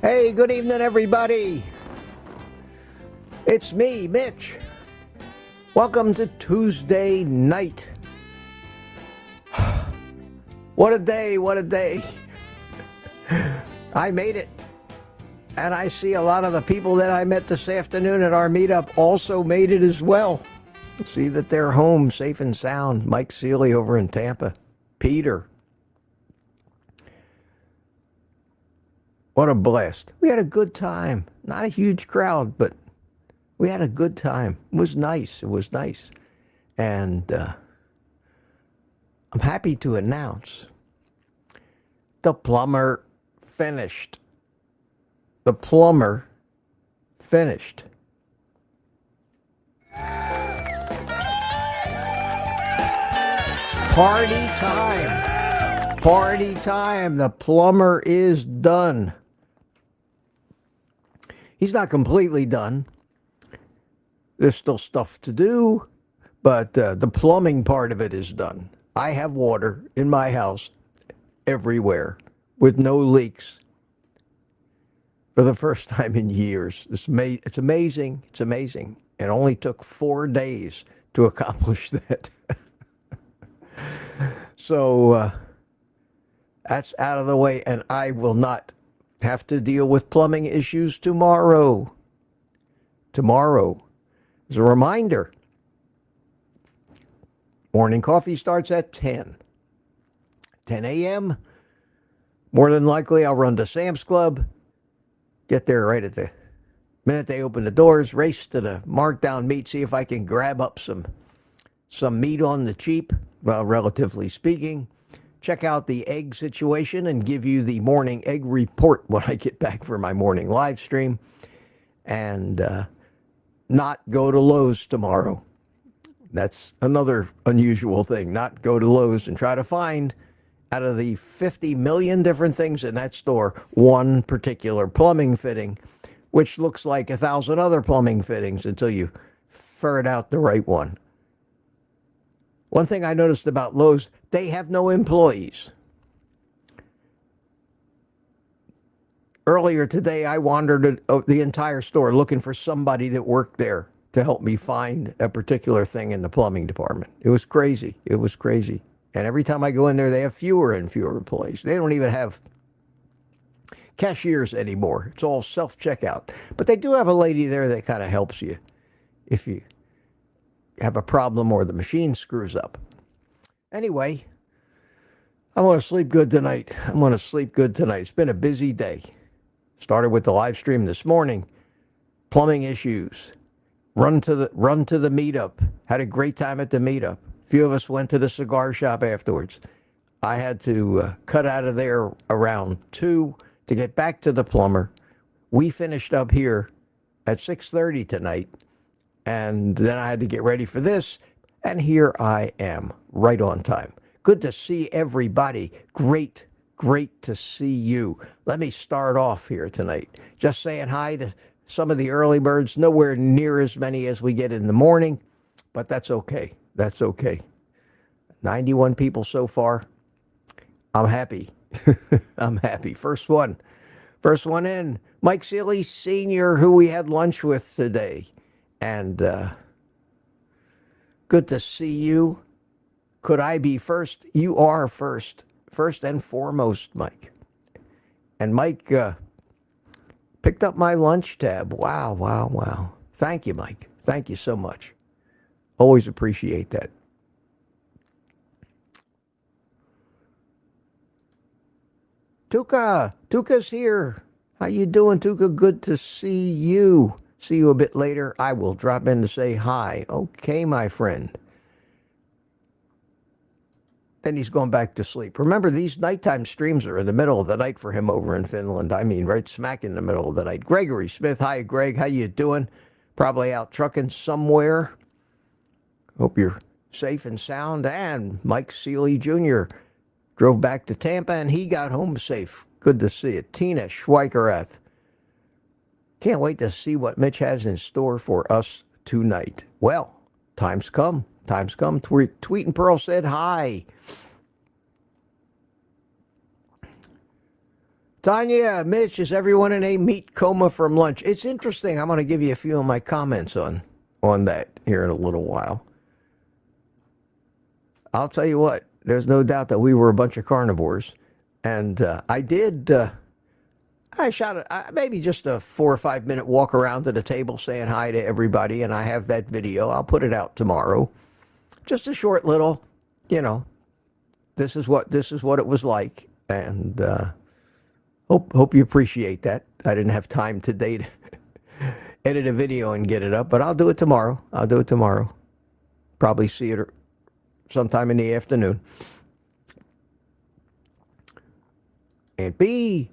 Hey, good evening, everybody. It's me, Mitch. Welcome to Tuesday night. What a day, what a day. I made it. And I see a lot of the people that I met this afternoon at our meetup also made it as well. See that they're home safe and sound. Mike Seeley over in Tampa. Peter. What a blast. We had a good time. Not a huge crowd, but we had a good time. It was nice. It was nice. And I'm happy to announce the plumber finished. The plumber finished. Party time. Party time. The plumber is done. He's not completely done. There's still stuff to do, but the plumbing part of it is done. I have water in my house everywhere with no leaks for the first time in years. It's amazing. It's amazing. It only took 4 days to accomplish that. So that's out of the way, and I will not have to deal with plumbing issues tomorrow. Tomorrow. As a reminder, morning coffee starts at 10 a.m. More than likely, I'll run to Sam's Club, get there right at the minute they open the doors, race to the markdown meat, see if I can grab up some meat on the cheap, well, relatively speaking. Check out the egg situation and give you the morning egg report when I get back for my morning live stream. And not go to Lowe's tomorrow. That's another unusual thing. Not go to Lowe's and try to find, out of the 50 million different things in that store, one particular plumbing fitting, which looks like 1,000 other plumbing fittings until you ferret out the right one. One thing I noticed about Lowe's, they have no employees. Earlier today, I wandered the entire store looking for somebody that worked there to help me find a particular thing in the plumbing department. It was crazy. It was crazy. And every time I go in there, they have fewer and fewer employees. They don't even have cashiers anymore. It's all self-checkout. But they do have a lady there that kind of helps you if you have a problem or the machine screws up. Anyway, I want to sleep good tonight. I'm going to sleep good tonight. It's been a busy day. Started with the live stream this morning. Plumbing issues. Run to the meetup. Had a great time at the meetup. A few of us went to the cigar shop afterwards. I had to cut out of there around 2 to get back to the plumber. We finished up here at 6:30 tonight. And then I had to get ready for this. And here I am, right on time. Good to see everybody. Great to see you. Let me start off here tonight. Just saying hi to some of the early birds. Nowhere near as many as we get in the morning. But that's okay. That's okay. 91 people so far. I'm happy. I'm happy. First one in. Mike Seeley Sr., who we had lunch with today. And good to see you. Could I be first? You are first. First and foremost, Mike. And Mike picked up my lunch tab. Wow. Thank you, Mike. Thank you so much. Always appreciate that. Tuka's here. How you doing, Tuka? Good to see you. See you a bit later. I will drop in to say hi. Okay, my friend. Then he's going back to sleep. Remember, these nighttime streams are in the middle of the night for him over in Finland. I mean, right smack in the middle of the night. Gregory Smith. Hi, Greg. How you doing? Probably out trucking somewhere. Hope you're safe and sound. And Mike Seeley Jr. drove back to Tampa, and he got home safe. Good to see it. Tina Schweikerath. Can't wait to see what Mitch has in store for us tonight. Well, time's come. Time's come. Tweet and Pearl said hi. Tanya, Mitch, is everyone in a meat coma from lunch? It's interesting. I'm going to give you a few of my comments on that here in a little while. I'll tell you what, there's no doubt that we were a bunch of carnivores. And I shot maybe just a 4 or 5 minute walk around to the table saying hi to everybody. And I have that video. I'll put it out tomorrow. Just a short little, this is what it was like. And hope you appreciate that. I didn't have time today to edit a video and get it up, but I'll do it tomorrow. Probably see it sometime in the afternoon. Aunt B's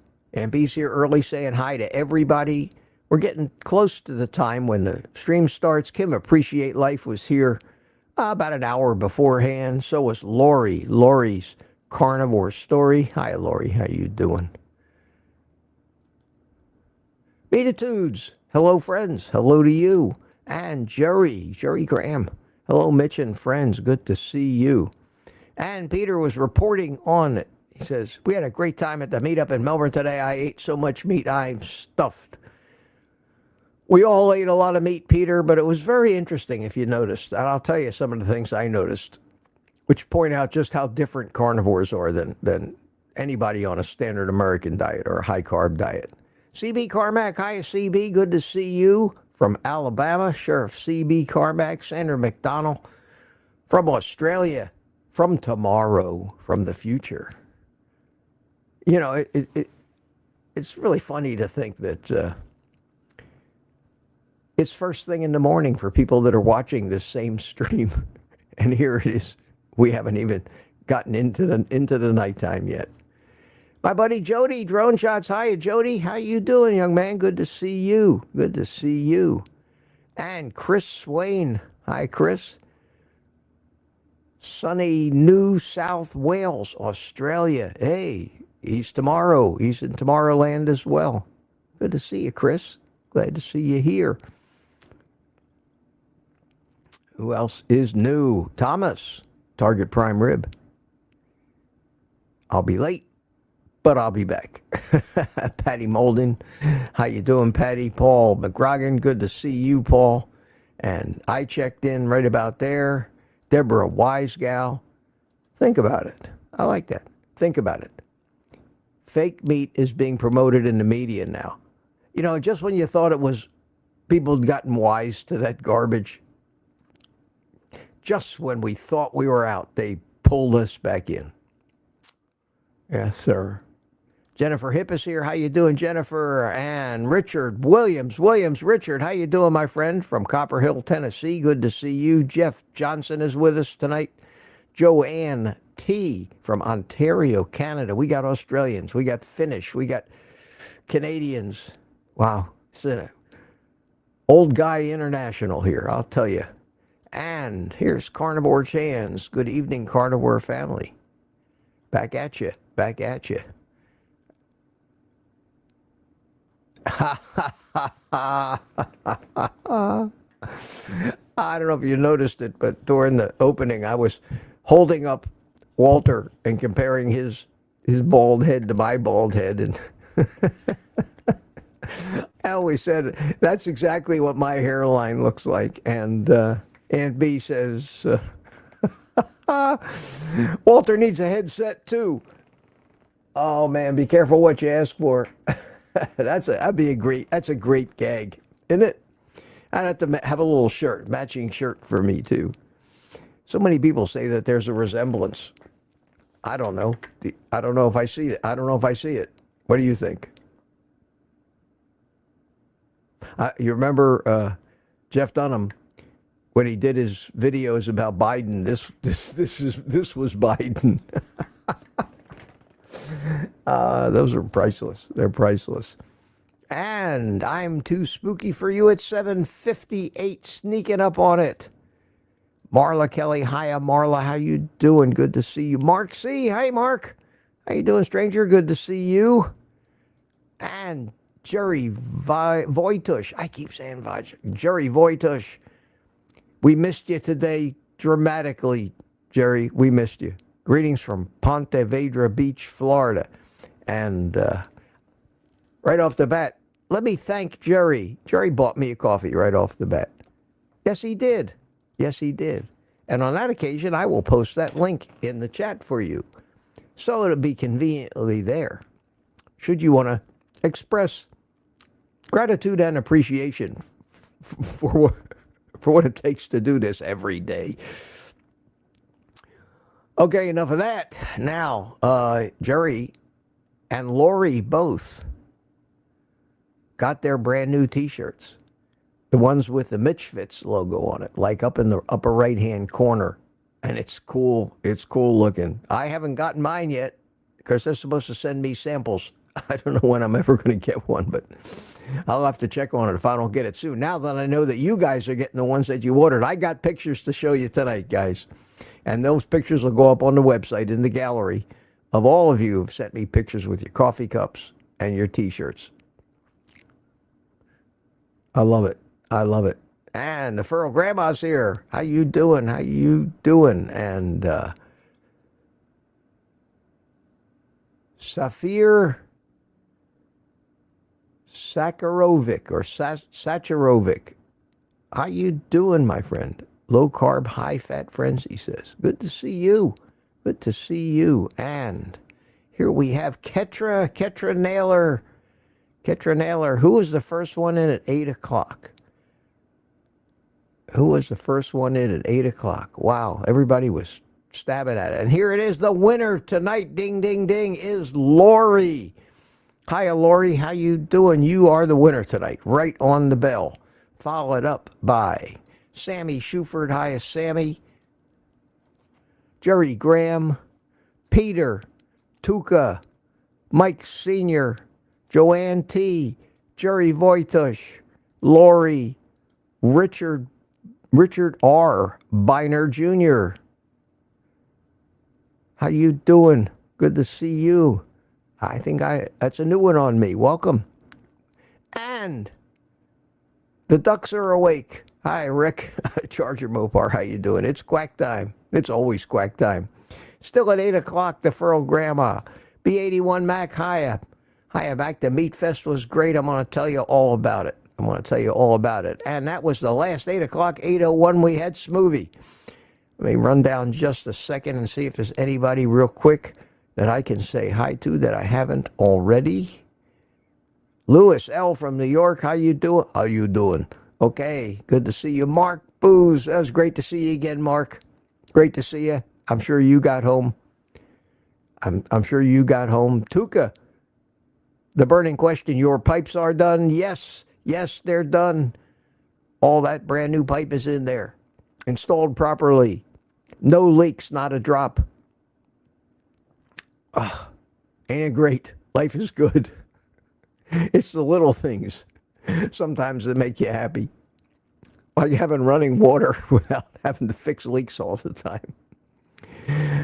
here early saying hi to everybody. We're getting close to the time when the stream starts. Kim Appreciate Life was here about an hour beforehand. So was Lori. Lori's Carnivore Story. Hi, Lori. How you doing? Beatitudes. Hello, friends. Hello to you. And Jerry Graham. Hello, Mitch and friends. Good to see you. And Peter was reporting on it. He says, we had a great time at the meetup in Melbourne today. I ate so much meat, I'm stuffed. We all ate a lot of meat, Peter, but it was very interesting if you noticed. And I'll tell you some of the things I noticed, which point out just how different carnivores are than anybody on a standard American diet or a high-carb diet. CB Carmack, hi, CB. Good to see you. From Alabama, Sheriff CB Carmack. Sandra McDonald from Australia. From tomorrow, from the future. It's really funny to think that it's first thing in the morning for people that are watching this same stream. And here it is. We haven't even gotten into the nighttime yet. My buddy Jody, Drone Shots. Hi, Jody. How you doing, young man? Good to see you. Good to see you. And Chris Swain. Hi, Chris. Sunny New South Wales, Australia. Hey, he's tomorrow. He's in Tomorrowland as well. Good to see you, Chris. Glad to see you here. Who else is new? Thomas, Target Prime Rib. I'll be late, but I'll be back. Patty Molden. How you doing, Patty? Paul McGrogan. Good to see you, Paul. And I checked in right about there. Deborah Wisegal. Think about it. I like that. Think about it. Fake meat is being promoted in the media now. Just when you thought it was, people had gotten wise to that garbage, just when we thought we were out, they pulled us back in. Yes, sir. Jennifer Hipp is here. How you doing, Jennifer? And Richard Williams. Richard, how you doing, my friend? From Copper Hill, Tennessee. Good to see you. Jeff Johnson is with us tonight. Joanne T. from Ontario, Canada. We got Australians. We got Finnish. We got Canadians. Wow. It's an old guy international here, I'll tell you. And here's Carnivore Chans. Good evening, Carnivore family. Back at you. I don't know if you noticed it, but during the opening, I was holding up Walter and comparing his bald head to my bald head. And I always said, that's exactly what my hairline looks like. And Aunt B says, Walter needs a headset too. Oh man, be careful what you ask for. That's a great gag, isn't it? I'd have to have a little matching shirt for me too. So many people say that there's a resemblance. I don't know. I don't know if I see it. What do you think? You remember Jeff Dunham when he did his videos about Biden? This was Biden. Those are priceless. They're priceless. And I'm too spooky for you at 7:58, sneaking up on it. Marla Kelly, hiya, Marla. How you doing? Good to see you. Mark C. Hey, Mark. How you doing, stranger? Good to see you. And Jerry Voitush. I keep saying Jerry Voitush. We missed you today dramatically, Jerry. We missed you. Greetings from Ponte Vedra Beach, Florida. And right off the bat, let me thank Jerry. Jerry bought me a coffee right off the bat. Yes, he did. Yes, he did. And on that occasion, I will post that link in the chat for you, so it'll be conveniently there, should you want to express gratitude and appreciation for what it takes to do this every day. Okay, enough of that. Now, Jerry and Lori both got their brand new T-shirts. The ones with the Mitch Fits logo on it, like up in the upper right-hand corner. And it's cool. It's cool looking. I haven't gotten mine yet because they're supposed to send me samples. I don't know when I'm ever going to get one, but I'll have to check on it if I don't get it soon. Now that I know that you guys are getting the ones that you ordered, I got pictures to show you tonight, guys. And those pictures will go up on the website in the gallery of all of you who've sent me pictures with your coffee cups and your T-shirts. I love it. I love it. And the Furl Grandma's here. How you doing? How you doing? And Safir Sakarovic or Sacharovic. How you doing, my friend? Low carb, high fat friends, he says. Good to see you. Good to see you. And here we have Ketra Naylor. Ketra Naylor. Who was the first one in at 8 o'clock? Who was the first one in at 8 o'clock? Wow, everybody was stabbing at it. And here it is, the winner tonight, ding, ding, ding, is Lori. Hiya, Lori, how you doing? You are the winner tonight, right on the bell. Followed up by Sammy Shuford. Hiya, Sammy. Jerry Graham, Peter, Tuka, Mike Sr., Joanne T., Jerry Voitush, Lori, Richard R. Biner Jr. How you doing? Good to see you. I think that's a new one on me. Welcome. And the ducks are awake. Hi, Rick. Charger Mopar, how you doing? It's quack time. It's always quack time. Still at 8 o'clock, the Furl Grandma. B81 Mac, hiya. Hiya, Mac. The Meat Fest was great. I'm going to tell you all about it. And that was the last 8 o'clock, 8:01 we had Smoothie. Let me run down just a second and see if there's anybody real quick that I can say hi to that I haven't already. Lewis L. from New York, how you doing? Okay, good to see you. Mark Booze, that was great to see you again, Mark. Great to see you. I'm sure you got home. I'm sure you got home. Tuka, the burning question, your pipes are done? Yes, they're done. All that brand new pipe is in there. Installed properly. No leaks, not a drop. Ain't it great? Life is good. It's the little things sometimes that make you happy. Like having running water without having to fix leaks all the time.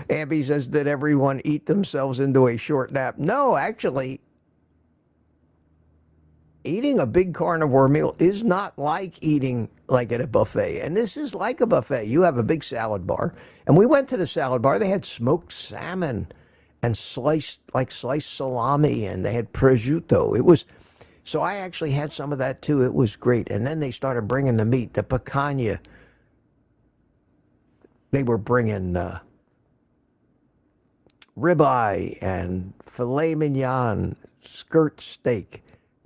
Abby says, did everyone eat themselves into a short nap? No, actually, eating a big carnivore meal is not like eating like at a buffet. And this is like a buffet. You have a big salad bar. And we went to the salad bar. They had smoked salmon and sliced salami, and they had prosciutto. So I actually had some of that too. It was great. And then they started bringing the meat, the picanha. They were bringing ribeye and filet mignon, skirt steak,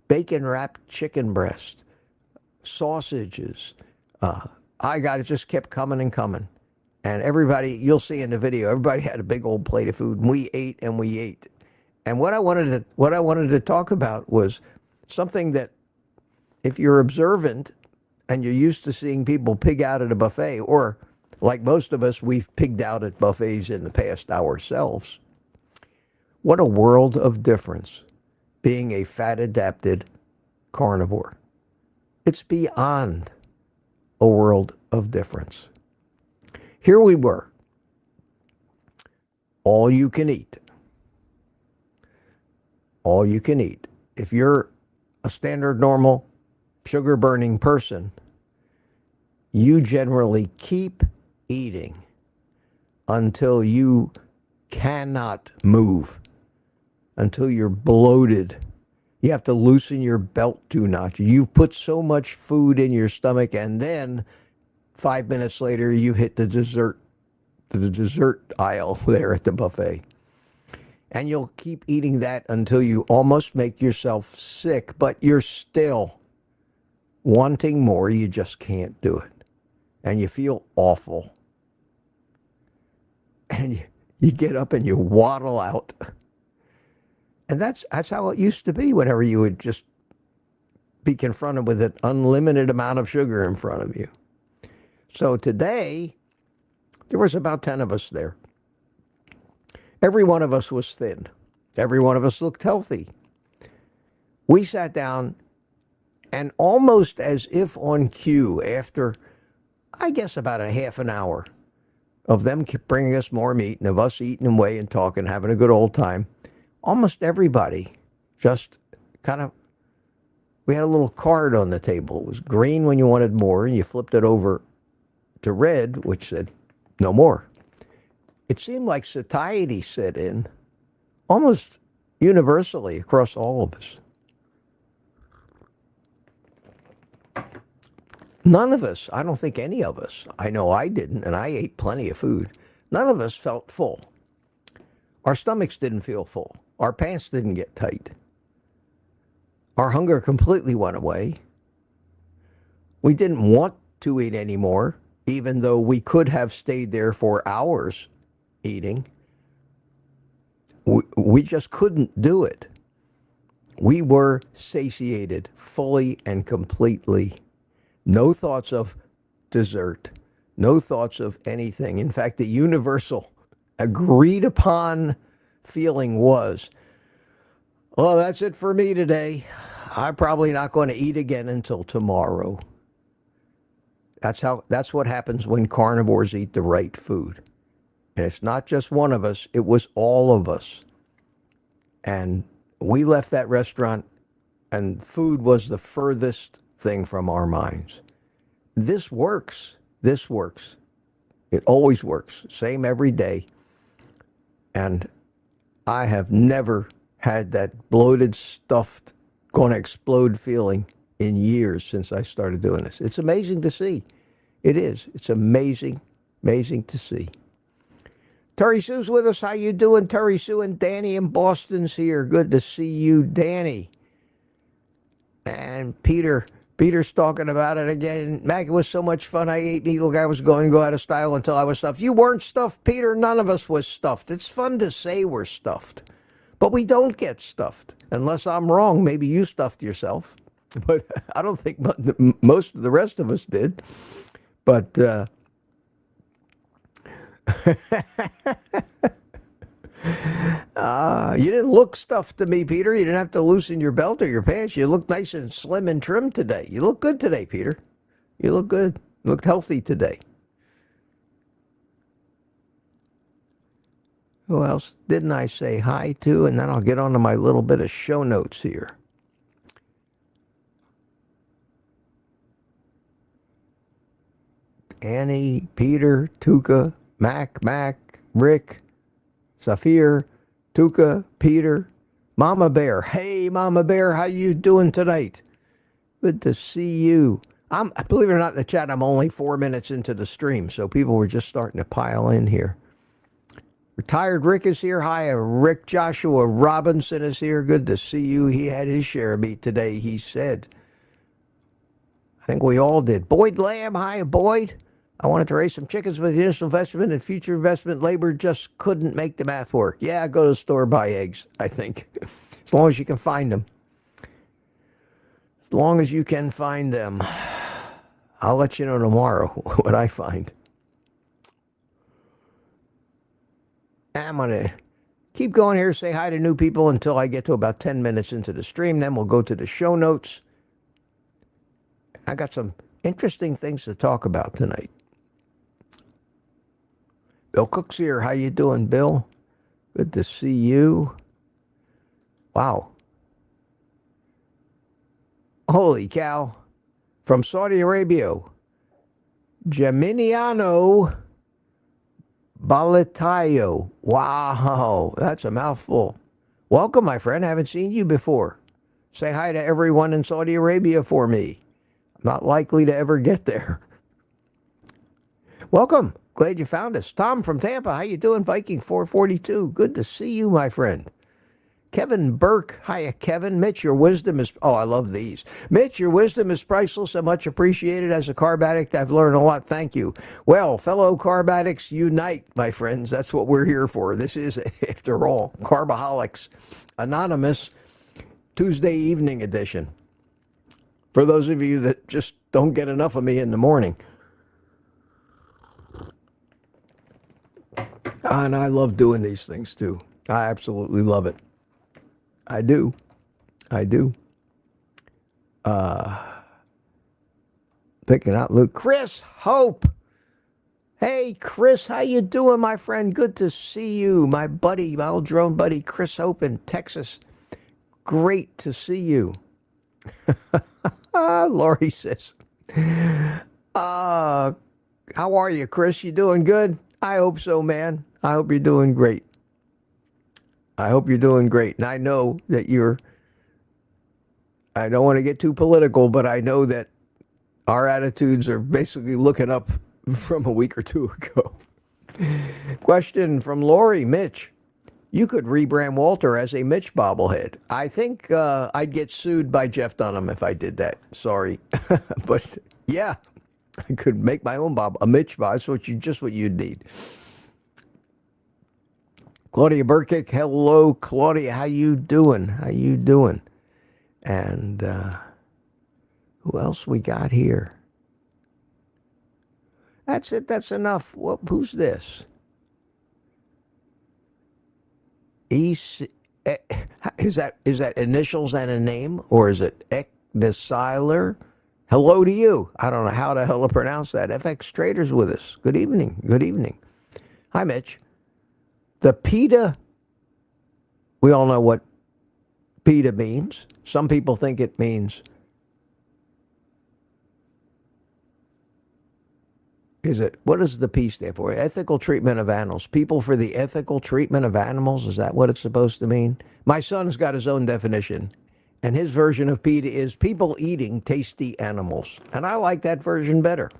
bacon-wrapped chicken breast, sausages. It just kept coming and coming. And everybody, you'll see in the video, everybody had a big old plate of food, and we ate and we ate. And what I wanted to talk about was something that, if you're observant and you're used to seeing people pig out at a buffet, or like most of us, we've pigged out at buffets in the past ourselves. What a world of difference being a fat-adapted carnivore. It's beyond a world of difference. Here we were, all you can eat. All you can eat. If you're a standard, normal, sugar-burning person, you generally keep eating until you cannot move, until you're bloated. You have to loosen your belt 2 notches. You've put so much food in your stomach, and then 5 minutes later, you hit the dessert aisle there at the buffet. And you'll keep eating that until you almost make yourself sick, but you're still wanting more. You just can't do it. And you feel awful. And you get up and you waddle out. And that's how it used to be whenever you would just be confronted with an unlimited amount of sugar in front of you. So today, there was about 10 of us there. Every one of us was thin. Every one of us looked healthy. We sat down, and almost as if on cue, after, I guess, about a half an hour of them bringing us more meat and of us eating away and talking, having a good old time, almost everybody just kind of, we had a little card on the table. It was green when you wanted more, and you flipped it over to red, which said no more. It seemed like satiety set in almost universally across all of us. None of us, I don't think any of us, I know I didn't, and I ate plenty of food, none of us felt full. Our stomachs didn't feel full. Our pants didn't get tight. Our hunger completely went away. We didn't want to eat anymore, even though we could have stayed there for hours eating. We just couldn't do it. We were satiated fully and completely. No thoughts of dessert. No thoughts of anything. In fact, the universal agreed upon feeling was, oh, that's it for me today. I'm probably not going to eat again until tomorrow. That's what happens when carnivores eat the right food. And it's not just one of us, it was all of us. And we left that restaurant, and food was the furthest thing from our minds. This works. This works. It always works. Same every day. And I have never had that bloated, stuffed, going to explode feeling in years since I started doing this. It's amazing to see. It is. It's amazing, amazing to see. Terry Sue's with us. How you doing, Terry Sue? And Danny in Boston's here. Good to see you, Danny. And Peter's talking about it again. Mac, it was so much fun. I ate needle. I was going to go out of style until I was stuffed. You weren't stuffed, Peter. None of us was stuffed. It's fun to say we're stuffed. But we don't get stuffed. Unless I'm wrong, maybe you stuffed yourself. But I don't think most of the rest of us did. But you didn't look stuffed to me, Peter. You didn't have to loosen your belt or your pants. You look nice and slim and trim today. You look good today, Peter. You look good. You looked healthy today. Who else didn't I say hi to? And then I'll get on to my little bit of show notes here. Annie, Peter, Tuka, Mac, Rick, Safir, Tuka, Peter, Mama Bear. Hey, Mama Bear, how you doing tonight? Good to see you. Believe it or not, in the chat, I'm only 4 minutes into the stream, so people were just starting to pile in here. Retired Rick is here. Hi, Rick. Joshua Robinson is here. Good to see you. He had his share of meat today, he said. I think we all did. Boyd Lamb. Hi, Boyd. I wanted to raise some chickens, but the initial investment and future investment labor just couldn't make the math work. Yeah, go to the store, buy eggs, I think. As long as you can find them. As long as you can find them. I'll let you know tomorrow what I find. I'm going to keep going here, say hi to new people until I get to about 10 minutes into the stream. Then we'll go to the show notes. I got some interesting things to talk about tonight. Bill Cook's here. How you doing, Bill? Good to see you. Wow. Holy cow. From Saudi Arabia, Geminiano Balatayo. Wow, that's a mouthful. Welcome, my friend. Haven't seen you before. Say hi to everyone in Saudi Arabia for me. I'm not likely to ever get there. Welcome. Glad you found us. Tom from Tampa. How you doing, Viking 442? Good to see you, my friend. Kevin Burke. Hiya, Kevin. Mitch, your wisdom is... Oh, I love these. Mitch, your wisdom is priceless and much appreciated. As a carb addict, I've learned a lot. Thank you. Well, fellow carb addicts, unite, my friends. That's what we're here for. This is, after all, Carbaholics Anonymous Tuesday evening edition. For those of you that just don't get enough of me in the morning. And I love doing these things, too. I absolutely love it. I do. Picking out Luke. Chris Hope. Hey, Chris, how you doing, my friend? Good to see you. My buddy, my old drone buddy, Chris Hope in Texas. Great to see you. Lori says, how are you, Chris? You doing good? I hope so, man. I hope you're doing great. I hope you're doing great. And I know that I don't want to get too political, but I know that our attitudes are basically looking up from a week or two ago. Question from Lori. Mitch, you could rebrand Walter as a Mitch bobblehead. I think I'd get sued by Jeff Dunham if I did that. Sorry. But yeah, I could make my own a Mitch bob. That's just what you'd need. Claudia Burkick, hello, Claudia. How you doing? And who else we got here? That's it. That's enough. Well, who's this? Is that initials and a name, or is it Eknesiler? Hello to you. I don't know how the hell to pronounce that. FX Traders with us. Good evening. Hi, Mitch. The PETA, we all know what PETA means. Some people think it means, what does the P stand for? Ethical treatment of animals. People for the ethical treatment of animals. Is that what it's supposed to mean? My son's got his own definition. And his version of PETA is people eating tasty animals. And I like that version better.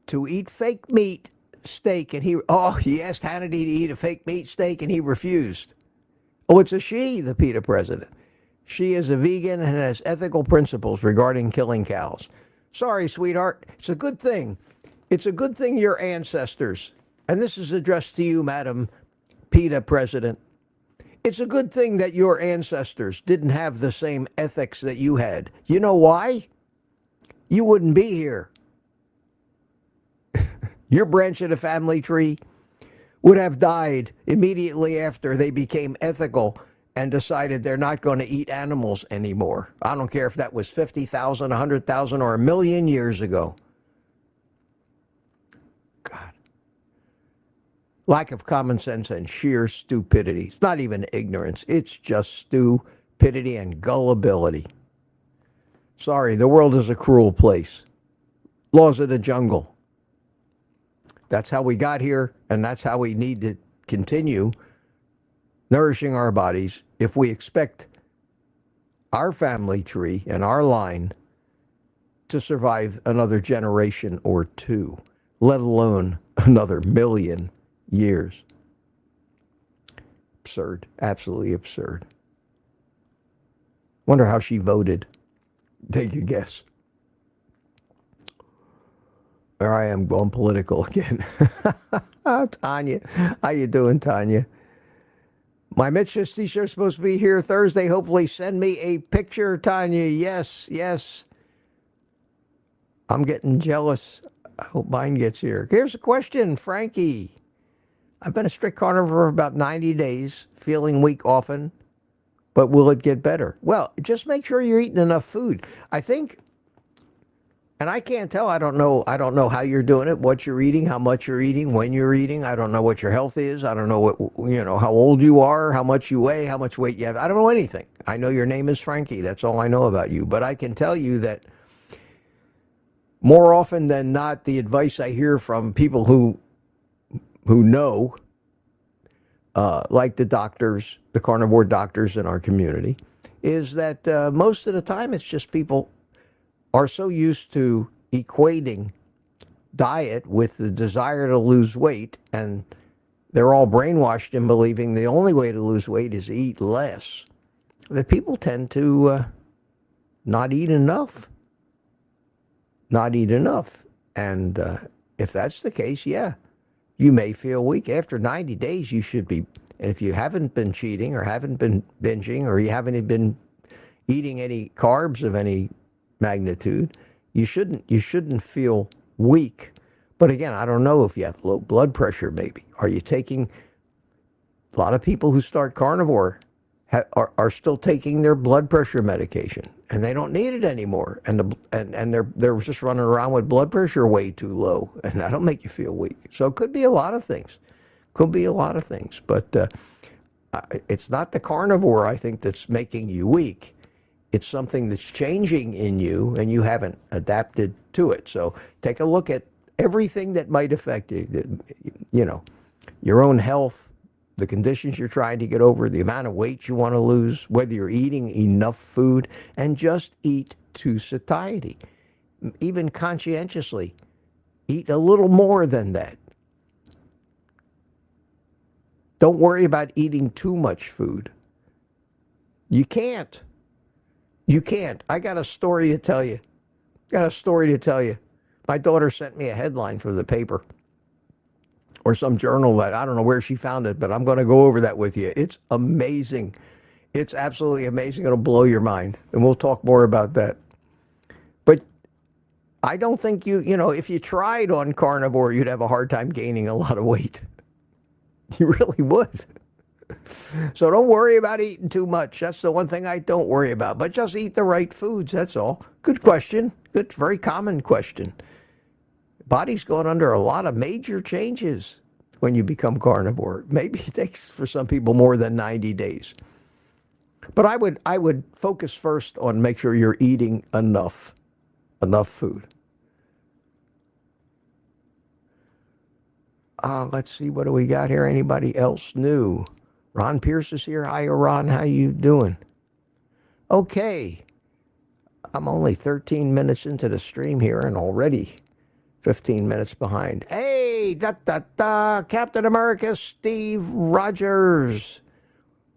To eat fake meat steak, and he asked Hannity to eat a fake meat steak, and he refused. Oh, it's a she, the PETA president. She is a vegan and has ethical principles regarding killing cows. Sorry, sweetheart. It's a good thing. Your ancestors, and this is addressed to you, Madam PETA president. It's a good thing that your ancestors didn't have the same ethics that you had. You know why? You wouldn't be here. Your branch of the family tree would have died immediately after they became ethical and decided they're not going to eat animals anymore. I don't care if that was 50,000, 100,000, or 1,000,000 years ago. God. Lack of common sense and sheer stupidity. It's not even ignorance. It's just stupidity and gullibility. Sorry, the world is a cruel place. Laws of the jungle. That's how we got here, and that's how we need to continue nourishing our bodies if we expect our family tree and our line to survive another generation or two, let alone another 1,000,000 years. Absurd. Absolutely absurd. Wonder how she voted. Take a guess. There I am going political again. Tanya. How you doing, Tanya? My Mitch t-shirt's supposed to be here Thursday. Hopefully send me a picture, Tanya. Yes. I'm getting jealous. I hope mine gets here. Here's a question, Frankie. I've been a strict carnivore for about 90 days, feeling weak often, but will it get better? Well, just make sure you're eating enough food. I think, and I can't tell, I don't know how you're doing it, what you're eating, how much you're eating, when you're eating. I don't know what your health is. I don't know how old you are, how much you weigh, how much weight you have. I don't know anything. I know your name is Frankie. That's all I know about you. But I can tell you that more often than not, the advice I hear from people who know like the doctors, the carnivore doctors in our community, is that most of the time it's just people are so used to equating diet with the desire to lose weight, and they're all brainwashed in believing the only way to lose weight is to eat less, that people tend to not eat enough. Not eat enough. And if that's the case, yeah, you may feel weak. After 90 days, you should be, and if you haven't been cheating or haven't been binging or you haven't been eating any carbs of any magnitude, you shouldn't feel weak. But again, I don't know if you have low blood pressure maybe. Are you taking, a lot of people who start carnivore are still taking their blood pressure medication, and they don't need it anymore. And they're just running around with blood pressure way too low, and that'll make you feel weak. So it could be a lot of things. Could be a lot of things. But it's not the carnivore, I think, that's making you weak. It's something that's changing in you, and you haven't adapted to it. So take a look at everything that might affect you. You know, your own health, the conditions you're trying to get over, the amount of weight you want to lose, whether you're eating enough food, and just eat to satiety. Even conscientiously, eat a little more than that. Don't worry about eating too much food. You can't. You can't. I got a story to tell you. My daughter sent me a headline for the paper or some journal that I don't know where she found it, but I'm going to go over that with you. It's amazing. It's absolutely amazing. It'll blow your mind. And we'll talk more about that. But I don't think if you tried on carnivore, you'd have a hard time gaining a lot of weight. You really would. So don't worry about eating too much. That's the one thing I don't worry about. But just eat the right foods, that's all. Good question. Good, very common question. Body's going under a lot of major changes when you become carnivore. Maybe it takes for some people more than 90 days. But I would focus first on make sure you're eating enough food. Let's see, what do we got here? Anybody else new? Ron Pierce is here. Hi, Ron. How you doing? Okay. I'm only 13 minutes into the stream here and already 15 minutes behind. Hey, Captain America, Steve Rogers.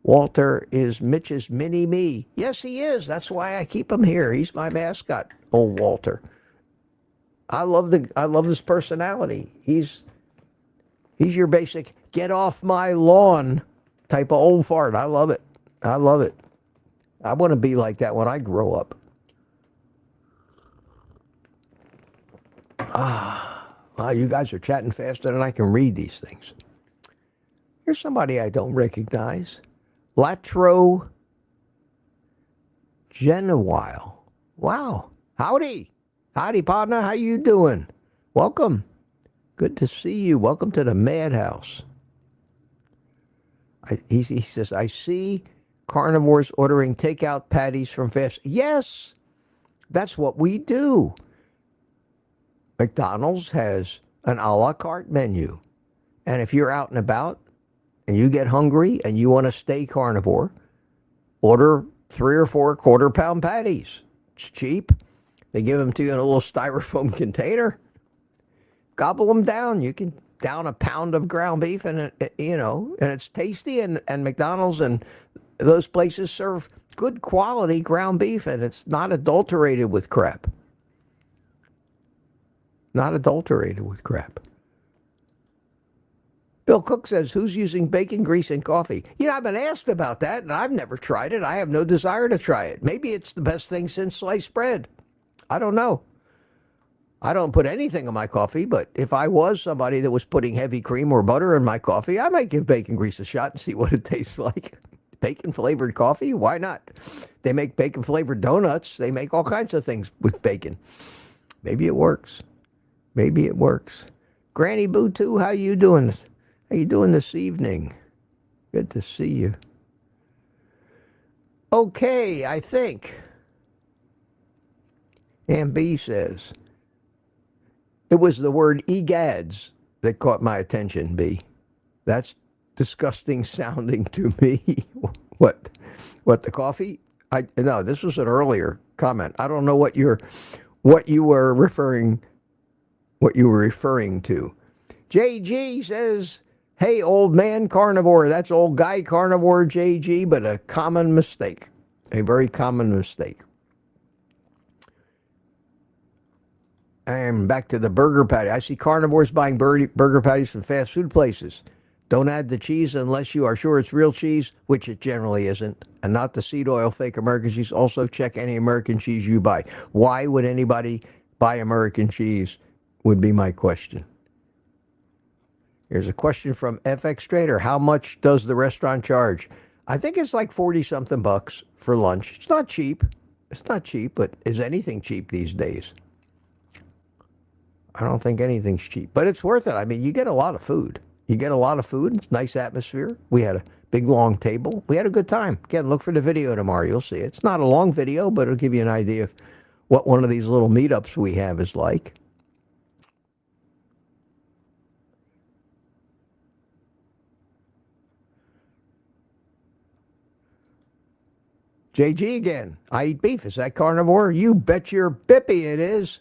Walter is Mitch's mini-me. Yes, he is. That's why I keep him here. He's my mascot, old Walter. I love his personality. He's your basic get off my lawn type of old fart. I love it. I want to be like that when I grow up. Wow, you guys are chatting faster than I can read these things. Here's somebody I don't recognize. Latro Genowile. Wow. Howdy. Howdy, partner. How you doing? Welcome. Good to see you. Welcome to the Madhouse. He says, I see carnivores ordering takeout patties from fast. Yes, that's what we do. McDonald's has an a la carte menu. And if you're out and about and you get hungry and you want to stay carnivore, order 3 or 4 quarter-pound patties. It's cheap. They give them to you in a little styrofoam container. Gobble them down. You can down a pound of ground beef, and and it's tasty. And McDonald's and those places serve good quality ground beef, and it's not adulterated with crap. Not adulterated with crap. Bill Cook says, who's using bacon grease in coffee? I've been asked about that, and I've never tried it. I have no desire to try it. Maybe it's the best thing since sliced bread. I don't know. I don't put anything in my coffee, but if I was somebody that was putting heavy cream or butter in my coffee, I might give bacon grease a shot and see what it tastes like. Bacon-flavored coffee? Why not? They make bacon-flavored donuts. They make all kinds of things with bacon. Maybe it works. Maybe it works. Granny Boo, too, how you doing? How you doing this evening? Good to see you. Okay, I think. Ann B says, it was the word egads that caught my attention, B. That's disgusting sounding to me. What? What, the coffee? No, this was an earlier comment. I don't know what you were referring to. JG says, "Hey, old man carnivore." That's old guy carnivore, JG, but a common mistake. A very common mistake. And back to the burger patty. I see carnivores buying burger patties from fast food places. Don't add the cheese unless you are sure it's real cheese, which it generally isn't, and not the seed oil fake American cheese. Also, check any American cheese you buy. Why would anybody buy American cheese, would be my question. Here's a question from FX Trader. How much does the restaurant charge? I think it's like 40-something bucks for lunch. It's not cheap. It's not cheap, but is anything cheap these days? I don't think anything's cheap, but it's worth it. I mean, you get a lot of food. You get a lot of food. It's nice atmosphere. We had a big, long table. We had a good time. Again, look for the video tomorrow. You'll see it. It's not a long video, but it'll give you an idea of what one of these little meetups we have is like. JG again. I eat beef. Is that carnivore? You bet your bippy it is.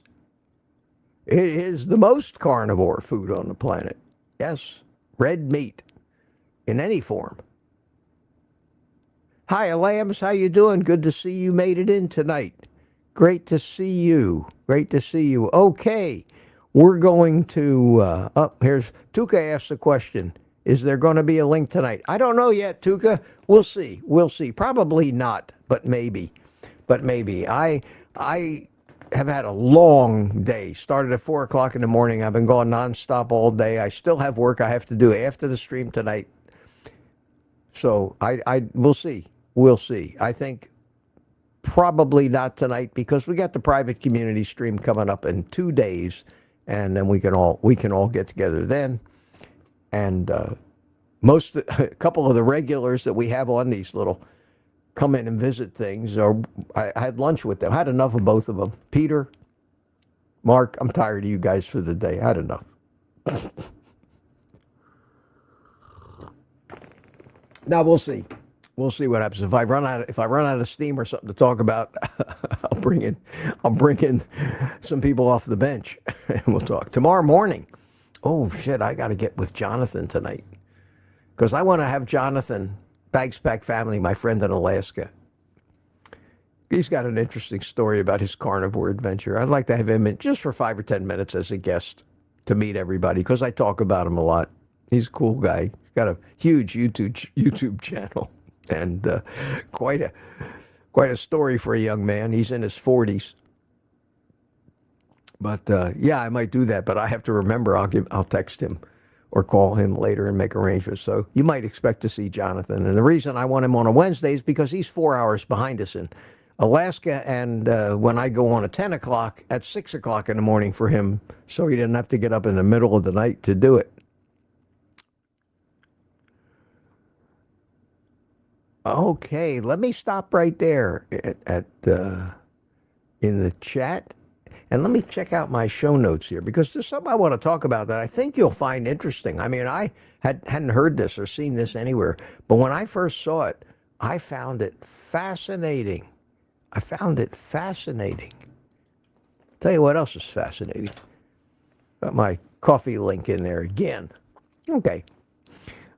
It is the most carnivore food on the planet. Yes. Red meat in any form. Hi, Lambs. How you doing? Good to see you made it in tonight. Great to see you. Great to see you. Okay. We're going to, here's, Tuka asked the question. Is there going to be a link tonight? I don't know yet, Tuka. We'll see. We'll see. Probably not, but maybe. I have had a long day. Started at 4 o'clock in the morning. I've been going nonstop all day. I still have work I have to do after the stream tonight. So we'll see. We'll see. I think probably not tonight because we got the private community stream coming up in 2 days, and then we can all get together then. And a couple of the regulars that we have on these little come in and visit things, or I had lunch with them. I had enough of both of them. Peter, Mark, I'm tired of you guys for the day. I had enough. Now we'll see. We'll see what happens. If I run out of steam or something to talk about, I'll bring in some people off the bench and we'll talk. Tomorrow morning. Oh shit, I gotta get with Jonathan tonight. Because I want to have Jonathan, Bags Pack Family, my friend in Alaska. He's got an interesting story about his carnivore adventure. I'd like to have him in just for 5 or 10 minutes as a guest to meet everybody, because I talk about him a lot. He's a cool guy. He's got a huge YouTube channel, and quite a story for a young man. He's in his 40s. But yeah, I might do that, but I have to remember I'll text him or call him later and make arrangements. So you might expect to see Jonathan. And the reason I want him on a Wednesday is because he's 4 hours behind us in Alaska, and when I go on at 10 o'clock, at 6 o'clock in the morning for him, so he didn't have to get up in the middle of the night to do it. Okay, let me stop right there in the chat. And let me check out my show notes here, because there's something I want to talk about that I think you'll find interesting. I mean, I hadn't heard this or seen this anywhere, but when I first saw it, I found it fascinating. Tell you what else is fascinating. Got my coffee link in there again. Okay.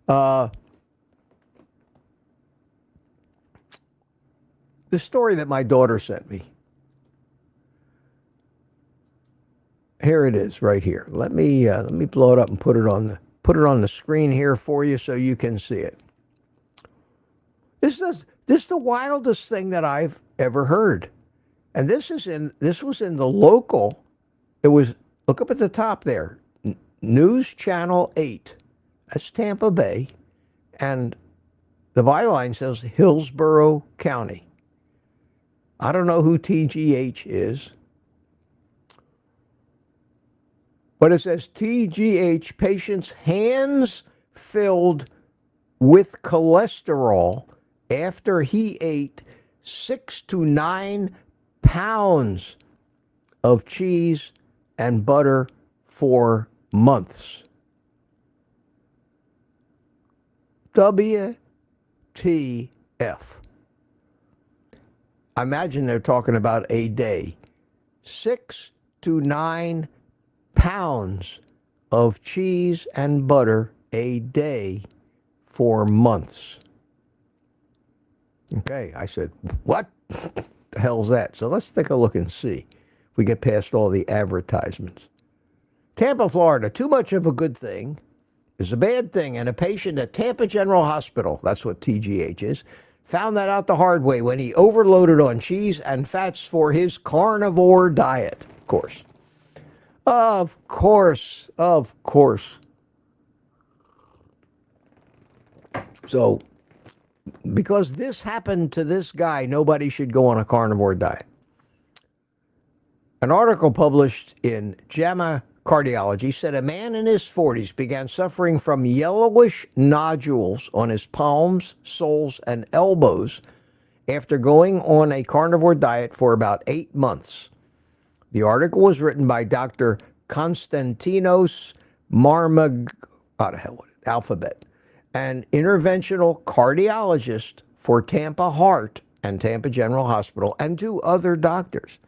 The story that my daughter sent me. Here it is, right here. Let me blow it up and put it on the screen here for you so you can see it. This is the wildest thing that I've ever heard, and this was in the local. It was, look up at the top there, News Channel 8. That's Tampa Bay, and the byline says Hillsborough County. I don't know who TGH is. But it says TGH patient's hands filled with cholesterol after he ate 6 to 9 pounds of cheese and butter for months. WTF. I imagine they're talking about a day. 6 to 9 pounds of cheese and butter a day for months. Okay, I said, what the hell's that? So let's take a look and see if we get past all the advertisements. Tampa, Florida, too much of a good thing is a bad thing, and a patient at Tampa General Hospital, that's what TGH is, found that out the hard way when he overloaded on cheese and fats for his carnivore diet. Of course. Of course. Of course. So, because this happened to this guy, nobody should go on a carnivore diet. An article published in JAMA Cardiology said a man in his 40s began suffering from yellowish nodules on his palms, soles, and elbows after going on a carnivore diet for about 8 months. The article was written by Dr. Konstantinos Alphabet, an interventional cardiologist for Tampa Heart and Tampa General Hospital, and 2 other doctors.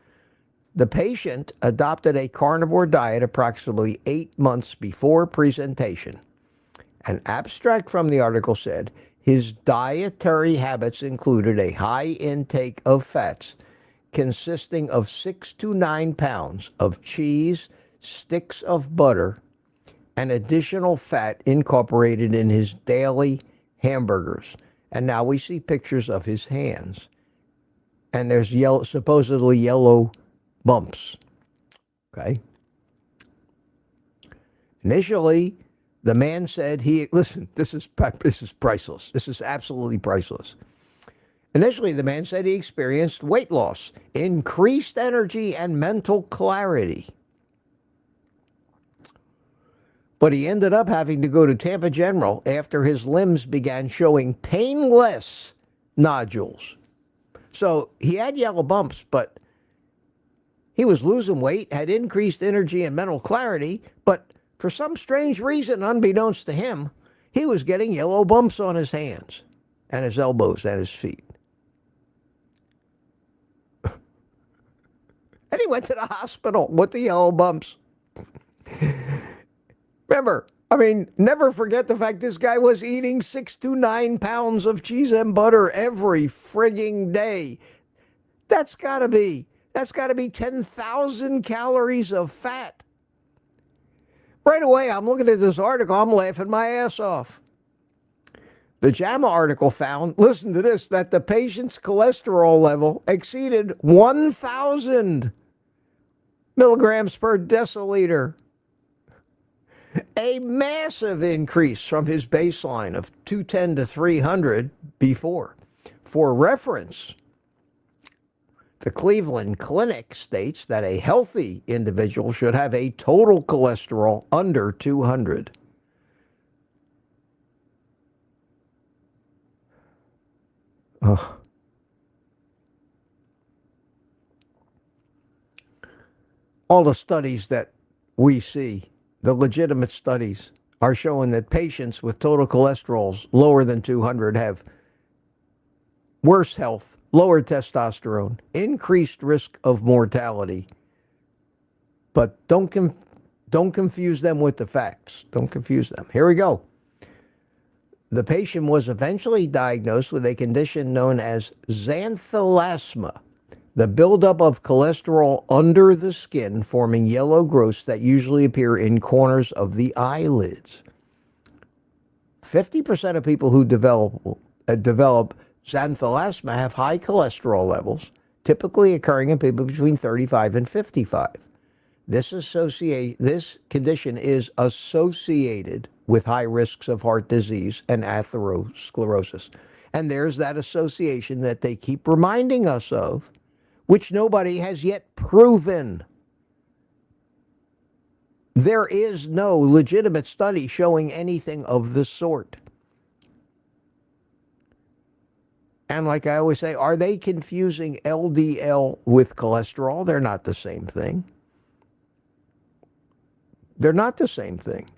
The patient adopted a carnivore diet approximately 8 months before presentation. An abstract from the article said his dietary habits included a high intake of fats consisting of 6 to 9 pounds of cheese, sticks of butter, and additional fat incorporated in his daily hamburgers. And now we see pictures of his hands. And there's supposedly yellow bumps. Okay. Initially, the man said listen, this is priceless. This is absolutely priceless. Initially, the man said he experienced weight loss, increased energy, and mental clarity. But he ended up having to go to Tampa General after his limbs began showing painless nodules. So he had yellow bumps, but he was losing weight, had increased energy and mental clarity, but for some strange reason, unbeknownst to him, he was getting yellow bumps on his hands and his elbows and his feet. And he went to the hospital with the yellow bumps. Remember, never forget the fact this guy was eating 6 to 9 pounds of cheese and butter every frigging day. That's got to be 10,000 calories of fat. Right away, I'm looking at this article, I'm laughing my ass off. The JAMA article found, listen to this, that the patient's cholesterol level exceeded 1,000 milligrams per deciliter. A massive increase from his baseline of 210 to 300 before. For reference, the Cleveland Clinic states that a healthy individual should have a total cholesterol under 200. All the studies that we see, the legitimate studies, are showing that patients with total cholesterols lower than 200 have worse health, lower testosterone, increased risk of mortality. But don't confuse them with the facts. Don't confuse them. Here we go. The patient was eventually diagnosed with a condition known as xanthelasma, the buildup of cholesterol under the skin, forming yellow growths that usually appear in corners of the eyelids. 50% of people who develop xanthelasma have high cholesterol levels, typically occurring in people between 35 and 55. This condition is associated with high risks of heart disease and atherosclerosis. And there's that association that they keep reminding us of, which nobody has yet proven. There is no legitimate study showing anything of the sort. And like I always say, are they confusing LDL with cholesterol? They're not the same thing. They're not the same thing.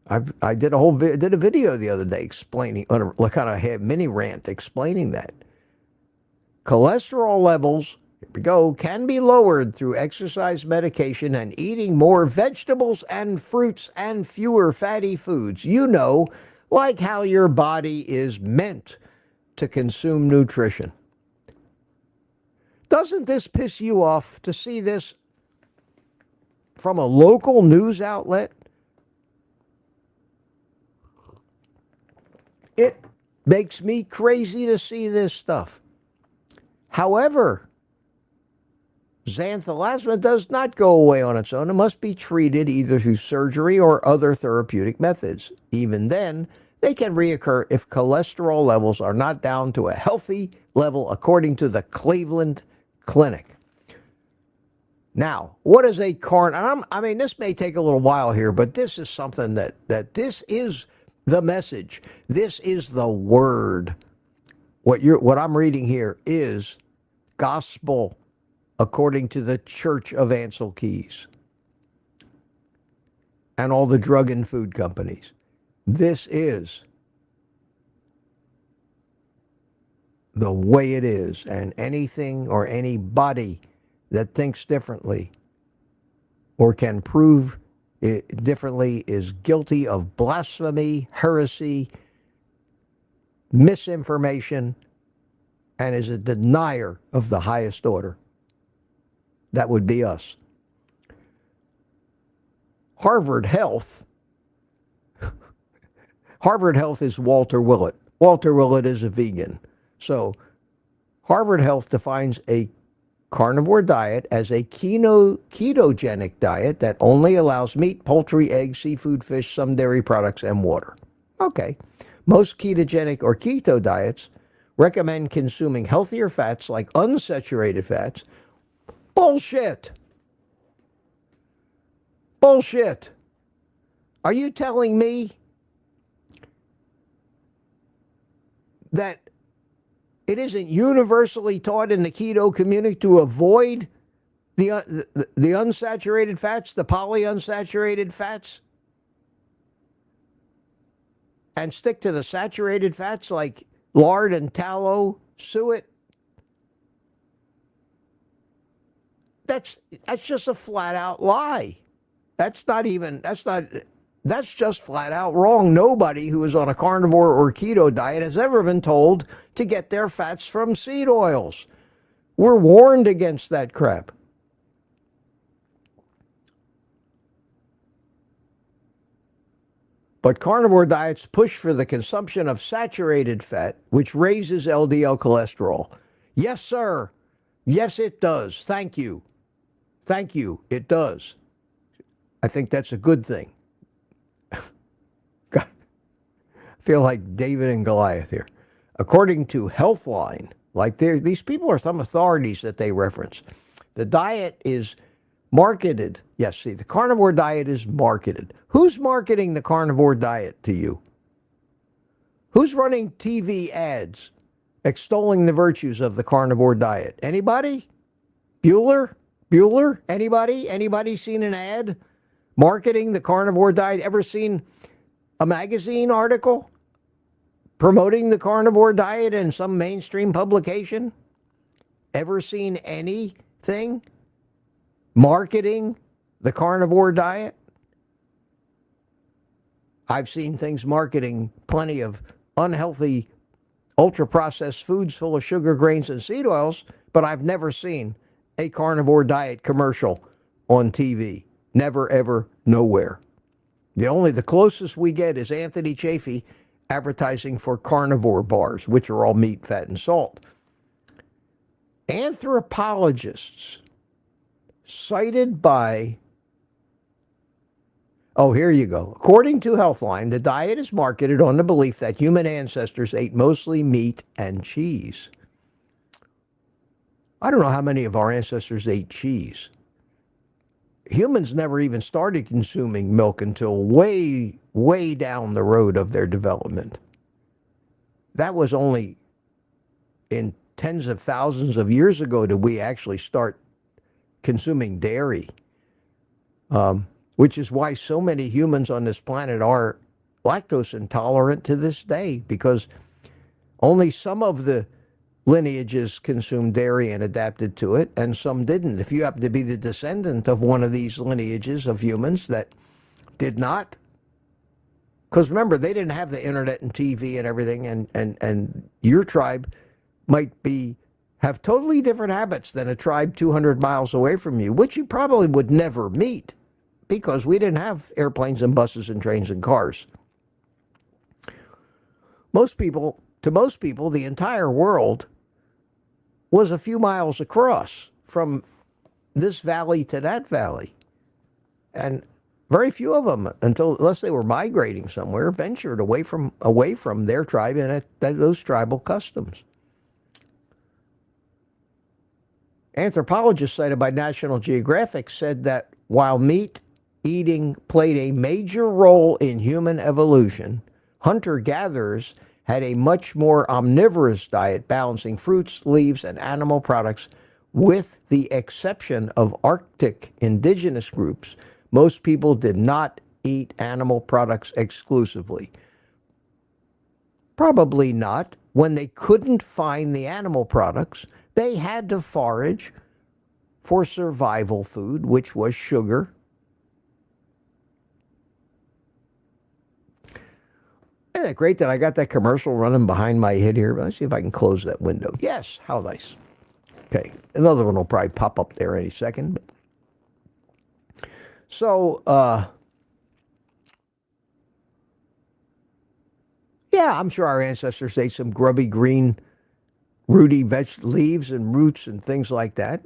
I did did a video the other day explaining, on a kind of mini rant explaining that. Cholesterol levels, here we go, can be lowered through exercise, medication, and eating more vegetables and fruits and fewer fatty foods. You know, like how your body is meant to consume nutrition. Doesn't this piss you off to see this from a local news outlet? It makes me crazy to see this stuff. However, xanthelasma does not go away on its own. It must be treated either through surgery or other therapeutic methods. Even then, they can reoccur if cholesterol levels are not down to a healthy level, according to the Cleveland Clinic. Now, what is a I mean, this may take a little while here, but this is something that this is the message. This is the word. What I'm reading here is gospel according to the Church of Ansel Keys and all the drug and food companies. This is the way it is, and anything or anybody that thinks differently or can prove it differently is guilty of blasphemy, heresy, misinformation, and is a denier of the highest order. That would be us. Harvard Health is Walter Willett. Walter Willett is a vegan. So Harvard Health defines a carnivore diet as a ketogenic diet that only allows meat, poultry, eggs, seafood, fish, some dairy products, and water. Okay. Most ketogenic or keto diets recommend consuming healthier fats like unsaturated fats. Bullshit. Bullshit. Are you telling me that it isn't universally taught in the keto community to avoid the unsaturated fats, the polyunsaturated fats, and stick to the saturated fats like lard and tallow, suet? That's just a flat out lie. That's just flat out wrong. Nobody who is on a carnivore or keto diet has ever been told to get their fats from seed oils. We're warned against that crap. But carnivore diets push for the consumption of saturated fat, which raises LDL cholesterol. Yes, sir. Yes, it does. Thank you. Thank you. It does. I think that's a good thing. God, I feel like David and Goliath here. According to Healthline, like these people are some authorities that they reference. The diet is marketed. Yes, see, the carnivore diet is marketed. Who's marketing the carnivore diet to you? Who's running TV ads extolling the virtues of the carnivore diet? Anybody? Bueller? Anybody? Anybody seen an ad marketing the carnivore diet? Ever seen a magazine article promoting the carnivore diet in some mainstream publication? Ever seen anything marketing the carnivore diet? I've seen things marketing plenty of unhealthy, ultra-processed foods full of sugar, grains, and seed oils, but I've never seen a carnivore diet commercial on TV. Never, ever, nowhere. The closest we get is Anthony Chafee advertising for carnivore bars, which are all meat, fat, and salt. Anthropologists cited by, here you go. According to Healthline, the diet is marketed on the belief that human ancestors ate mostly meat and cheese. I don't know how many of our ancestors ate cheese. Humans never even started consuming milk until way, way down the road of their development. That was only in tens of thousands of years ago did we actually start consuming dairy. which is why so many humans on this planet are lactose intolerant to this day, because only some of the lineages consumed dairy and adapted to it, and some didn't. If you happen to be the descendant of one of these lineages of humans that did not, because remember, they didn't have the internet and TV and everything, and your tribe might have totally different habits than a tribe 200 miles away from you, which you probably would never meet, because we didn't have airplanes and buses and trains and cars. To most people, the entire world was a few miles across from this valley to that valley. And very few of them, unless they were migrating somewhere, ventured away from their tribe and those tribal customs. Anthropologists cited by National Geographic said that while meat eating played a major role in human evolution, hunter-gatherers had a much more omnivorous diet, balancing fruits, leaves, and animal products. With the exception of Arctic indigenous groups, most people did not eat animal products exclusively. Probably not. When they couldn't find the animal products, they had to forage for survival food, which was sugar. Isn't it great that I got that commercial running behind my head here? Let's see if I can close that window. Yes, how nice. Okay, another one will probably pop up there any second. So, yeah, I'm sure our ancestors ate some grubby green, rooty leaves and roots and things like that.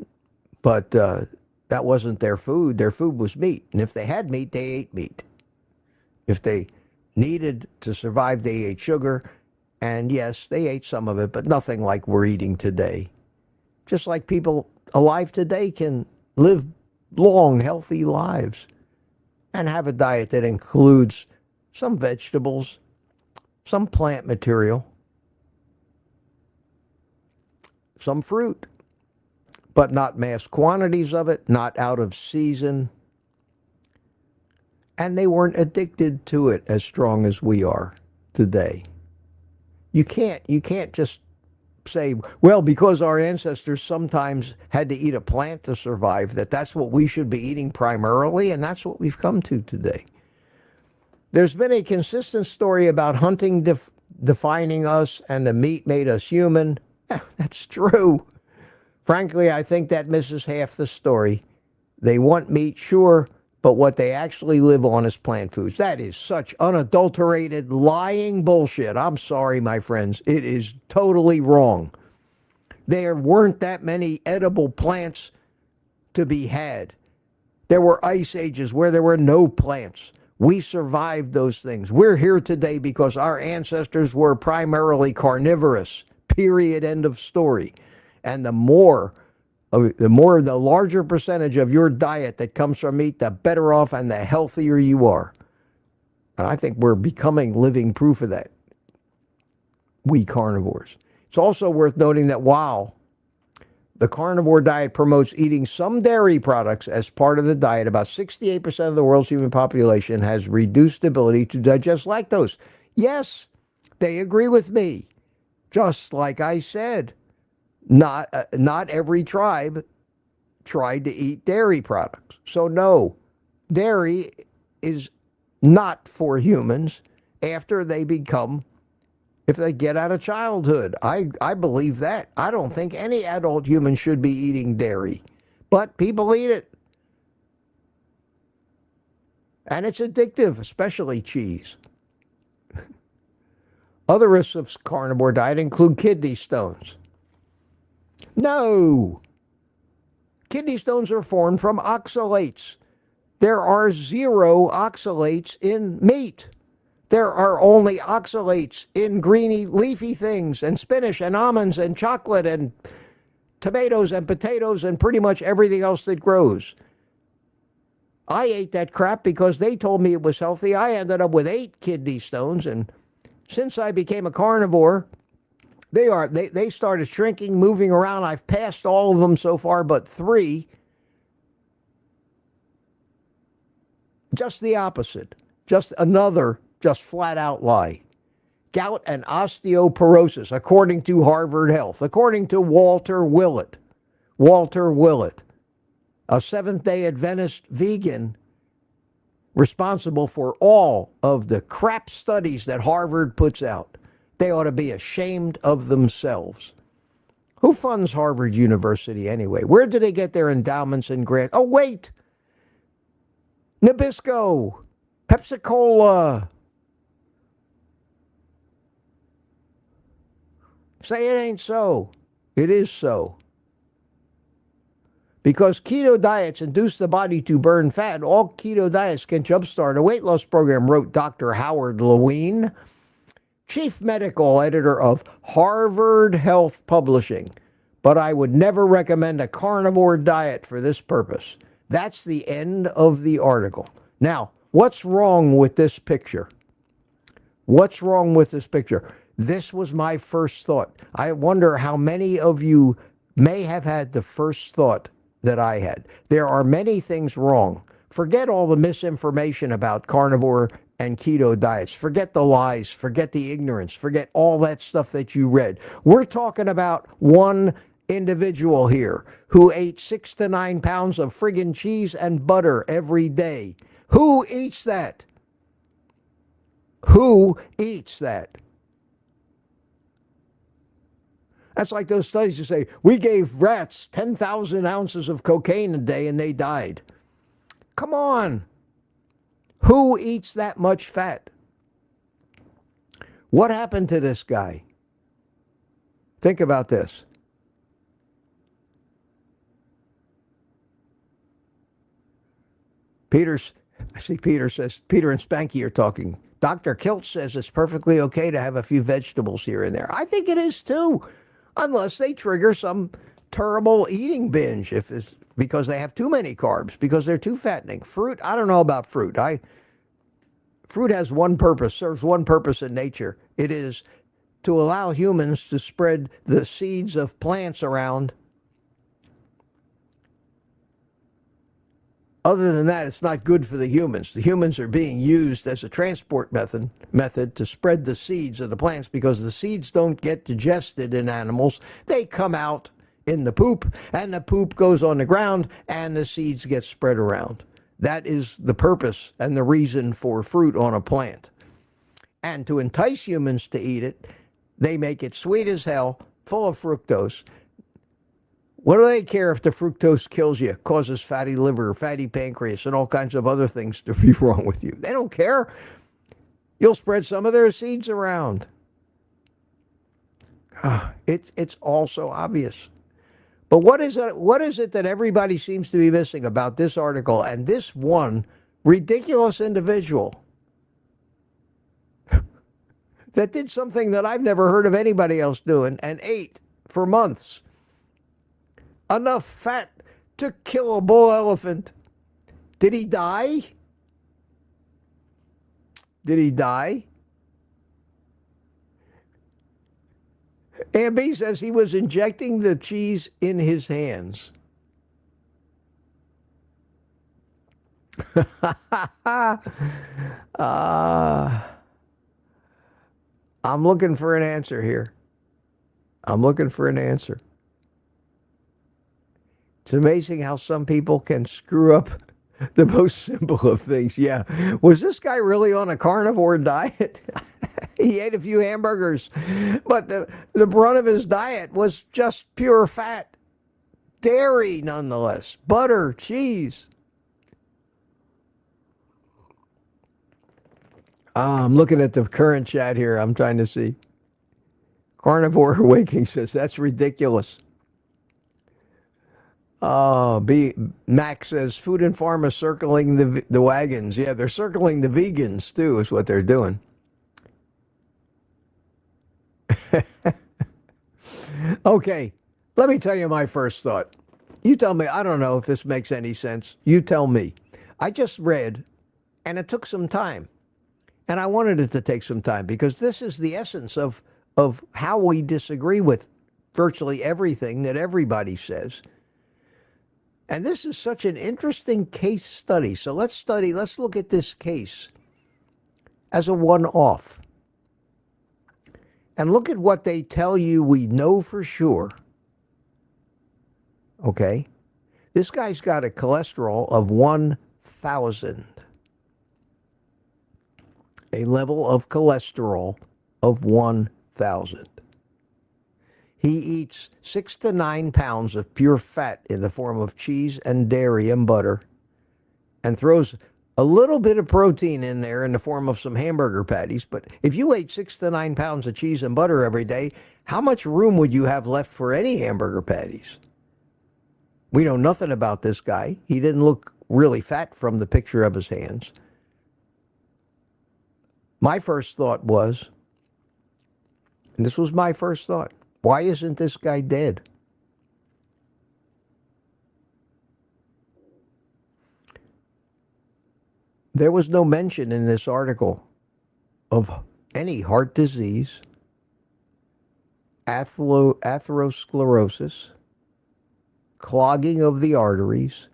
But that wasn't their food. Their food was meat. And if they had meat, they ate meat. If they needed to survive, they ate sugar. And yes, they ate some of it, but nothing like we're eating today. Just like people alive today can live long, healthy lives and have a diet that includes some vegetables, some plant material, some fruit, but not mass quantities of it, not out of season. And they weren't addicted to it as strong as we are today. You can't just say, well, because our ancestors sometimes had to eat a plant to survive, that's what we should be eating primarily, and that's what we've come to today. There's been a consistent story about hunting defining us and the meat made us human. That's true. Frankly, I think that misses half the story. They want meat, sure, but what they actually live on is plant foods. That is such unadulterated, lying bullshit. I'm sorry, my friends. It is totally wrong. There weren't that many edible plants to be had. There were ice ages where there were no plants. We survived those things. We're here today because our ancestors were primarily carnivorous. Period. End of story. And the larger percentage of your diet that comes from meat, the better off and the healthier you are. And I think we're becoming living proof of that, we carnivores. It's also worth noting that while the carnivore diet promotes eating some dairy products as part of the diet, about 68% of the world's human population has reduced ability to digest lactose. Yes, they agree with me. Just like I said, not every tribe tried to eat dairy products. So no, dairy is not for humans after they if they get out of childhood. I believe that. I don't think any adult human should be eating dairy, but people eat it. And it's addictive, especially cheese. Other risks of carnivore diet include kidney stones. No. Kidney stones are formed from oxalates. There are 0 oxalates in meat. There are only oxalates in greeny, leafy things, and spinach, and almonds, and chocolate, and tomatoes, and potatoes, and pretty much everything else that grows. I ate that crap because they told me it was healthy. I ended up with 8 kidney stones, and since I became a carnivore, they started shrinking, moving around. I've passed all of them so far, but 3. Just the opposite. Just another, just flat out lie. Gout and osteoporosis, according to Harvard Health, according to Walter Willett. Walter Willett, a Seventh-day Adventist vegan responsible for all of the crap studies that Harvard puts out. They ought to be ashamed of themselves. Who funds Harvard University anyway? Where do they get their endowments and grants? Oh, wait. Nabisco, Pepsi-Cola. Say it ain't so. It is so. Because keto diets induce the body to burn fat, all keto diets can jumpstart a weight loss program, wrote Dr. Howard Lewine, chief medical editor of Harvard Health Publishing. But I would never recommend a carnivore diet for this purpose. That's the end of the article. Now, what's wrong with this picture? What's wrong with this picture? This was my first thought. I wonder how many of you may have had the first thought that I had. There are many things wrong. Forget all the misinformation about carnivore and keto diets. Forget the lies. Forget the ignorance. Forget all that stuff that you read. We're talking about one individual here who ate 6 to 9 pounds of friggin' cheese and butter every day. Who eats that? Who eats that? That's like those studies that say, we gave rats 10,000 ounces of cocaine a day and they died. Come on. Who eats that much fat? What happened to this guy? Think about this. I see Peter says, Peter and Spanky are talking. Dr. Kilt says it's perfectly okay to have a few vegetables here and there. I think it is too. Unless they trigger some terrible eating binge if it's because they have too many carbs, because they're too fattening. Fruit, I don't know about fruit. Fruit has one purpose, serves one purpose in nature. It is to allow humans to spread the seeds of plants around. Other than that, it's not good for the humans. The humans are being used as a transport method to spread the seeds of the plants because the seeds don't get digested in animals. They come out in the poop, and the poop goes on the ground, and the seeds get spread around. That is the purpose and the reason for fruit on a plant. And to entice humans to eat it, they make it sweet as hell, full of fructose. What do they care if the fructose kills you, causes fatty liver, fatty pancreas, and all kinds of other things to be wrong with you? They don't care. You'll spread some of their seeds around. It's all so obvious. But what is it that everybody seems to be missing about this article and this one ridiculous individual that did something that I've never heard of anybody else doing and ate for months enough fat to kill a bull elephant? Did he die? Did he die? Amby says he was injecting the cheese in his hands. I'm looking for an answer here. I'm looking for an answer. It's amazing how some people can screw up the most simple of things. Yeah. Was this guy really on a carnivore diet? He ate a few hamburgers, but the brunt of his diet was just pure fat. Dairy, nonetheless. Butter, cheese. I'm looking at the current chat here. I'm trying to see. Carnivore Awakening says, that's ridiculous. Max says, Food and Pharma circling the wagons. Yeah, they're circling the vegans, too, is what they're doing. Okay, let me tell you my first thought. You tell me, I don't know if this makes any sense. You tell me. I just read, and it took some time. And I wanted it to take some time because this is the essence of how we disagree with virtually everything that everybody says. And this is such an interesting case study. So let's look at this case as a one-off. And look at what they tell you we know for sure. Okay? This guy's got a cholesterol of 1,000. A level of cholesterol of 1,000. He eats 6 to 9 pounds of pure fat in the form of cheese and dairy and butter, and throws a little bit of protein in there in the form of some hamburger patties. But if you ate 6 to 9 pounds of cheese and butter every day, how much room would you have left for any hamburger patties? We know nothing about this guy. He didn't look really fat from the picture of his hands. My first thought was, and this was my first thought, why isn't this guy dead? There was no mention in this article of any heart disease, atherosclerosis, clogging of the arteries,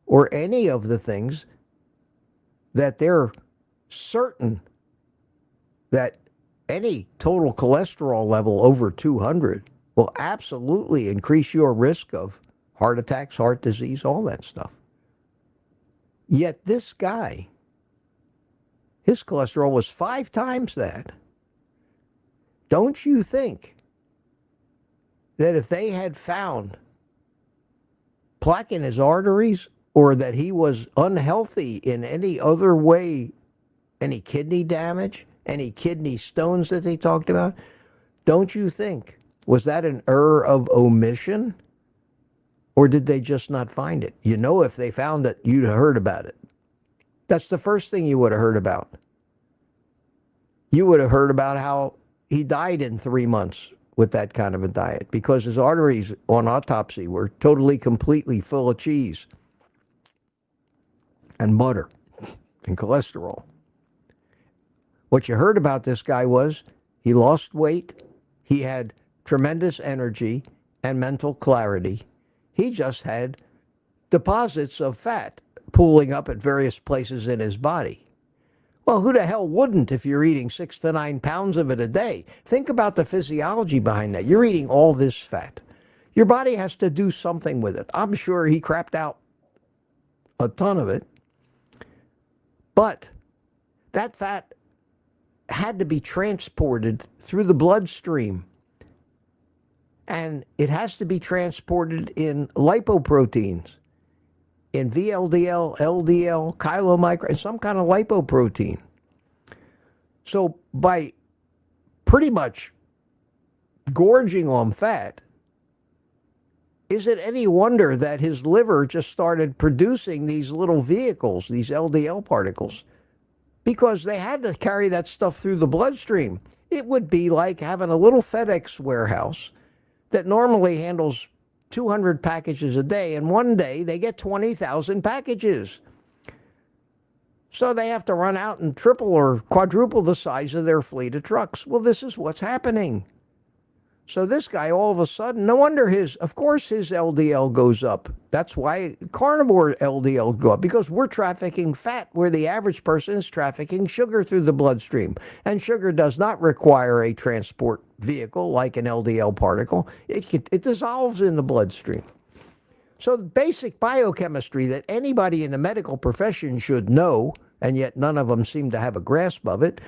or any of the things that they're certain that any total cholesterol level over 200 will absolutely increase your risk of heart attacks, heart disease, all that stuff. Yet this guy, his cholesterol was 5 times that. Don't you think that if they had found plaque in his arteries, or that he was unhealthy in any other way, any kidney damage, any kidney stones that they talked about, don't you think, was that an error of omission? Or did they just not find it? You know, if they found it, you'd have heard about it. That's the first thing you would have heard about. You would have heard about how he died in 3 months with that kind of a diet, because his arteries on autopsy were totally, completely full of cheese and butter and cholesterol. What you heard about this guy was he lost weight, he had tremendous energy and mental clarity. He just had deposits of fat pooling up at various places in his body. Well, who the hell wouldn't if you're eating 6 to 9 pounds of it a day? Think about the physiology behind that. You're eating all this fat. Your body has to do something with it. I'm sure he crapped out a ton of it. But that fat had to be transported through the bloodstream. And it has to be transported in lipoproteins, in VLDL, LDL, chylomicron, some kind of lipoprotein. So by pretty much gorging on fat, is it any wonder that his liver just started producing these little vehicles, these LDL particles? Because they had to carry that stuff through the bloodstream. It would be like having a little FedEx warehouse that normally handles 200 packages a day, and one day they get 20,000 packages. So they have to run out and triple or quadruple the size of their fleet of trucks. Well, this is what's happening. So this guy, all of a sudden, no wonder of course his LDL goes up. That's why carnivore LDL go up, because we're trafficking fat where the average person is trafficking sugar through the bloodstream. And sugar does not require a transport vehicle like an LDL particle. It dissolves in the bloodstream. So basic biochemistry that anybody in the medical profession should know, and yet none of them seem to have a grasp of it,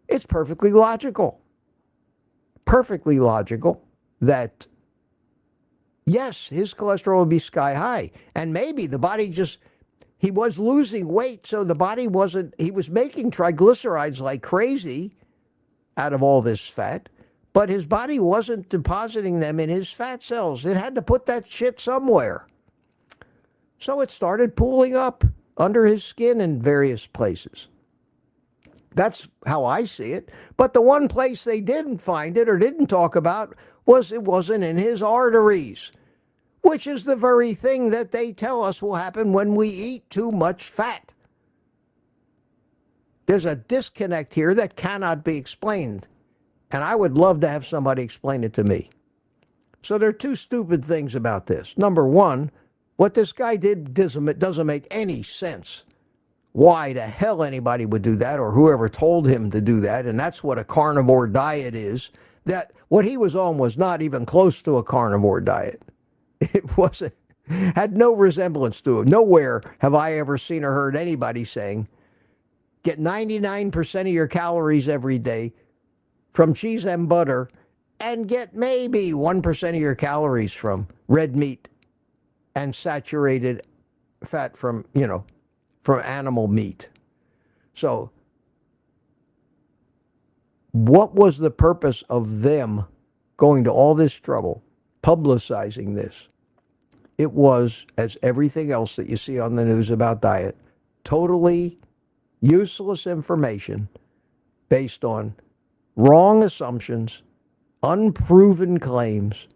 it's perfectly logical. Perfectly logical that, yes, his cholesterol would be sky high. And maybe the body he was losing weight, so the body he was making triglycerides like crazy out of all this fat, but his body wasn't depositing them in his fat cells. It had to put that shit somewhere. So it started pooling up under his skin in various places. That's how I see it. But the one place they didn't find it or didn't talk about was it wasn't in his arteries, which is the very thing that they tell us will happen when we eat too much fat. There's a disconnect here that cannot be explained, and I would love to have somebody explain it to me. So there are two stupid things about this. Number one, What this guy did doesn't make any sense. Why the hell anybody would do that, or whoever told him to do that? And that's what a carnivore diet is. That what he was on was not even close to a carnivore diet. It wasn't, had no resemblance to it. Nowhere have I ever seen or heard anybody saying, get 99% of your calories every day from cheese and butter, and get maybe 1% of your calories from red meat and saturated fat from, from animal meat. So what was the purpose of them going to all this trouble, publicizing this? It was, as everything else that you see on the news about diet, totally useless information based on wrong assumptions, unproven claims.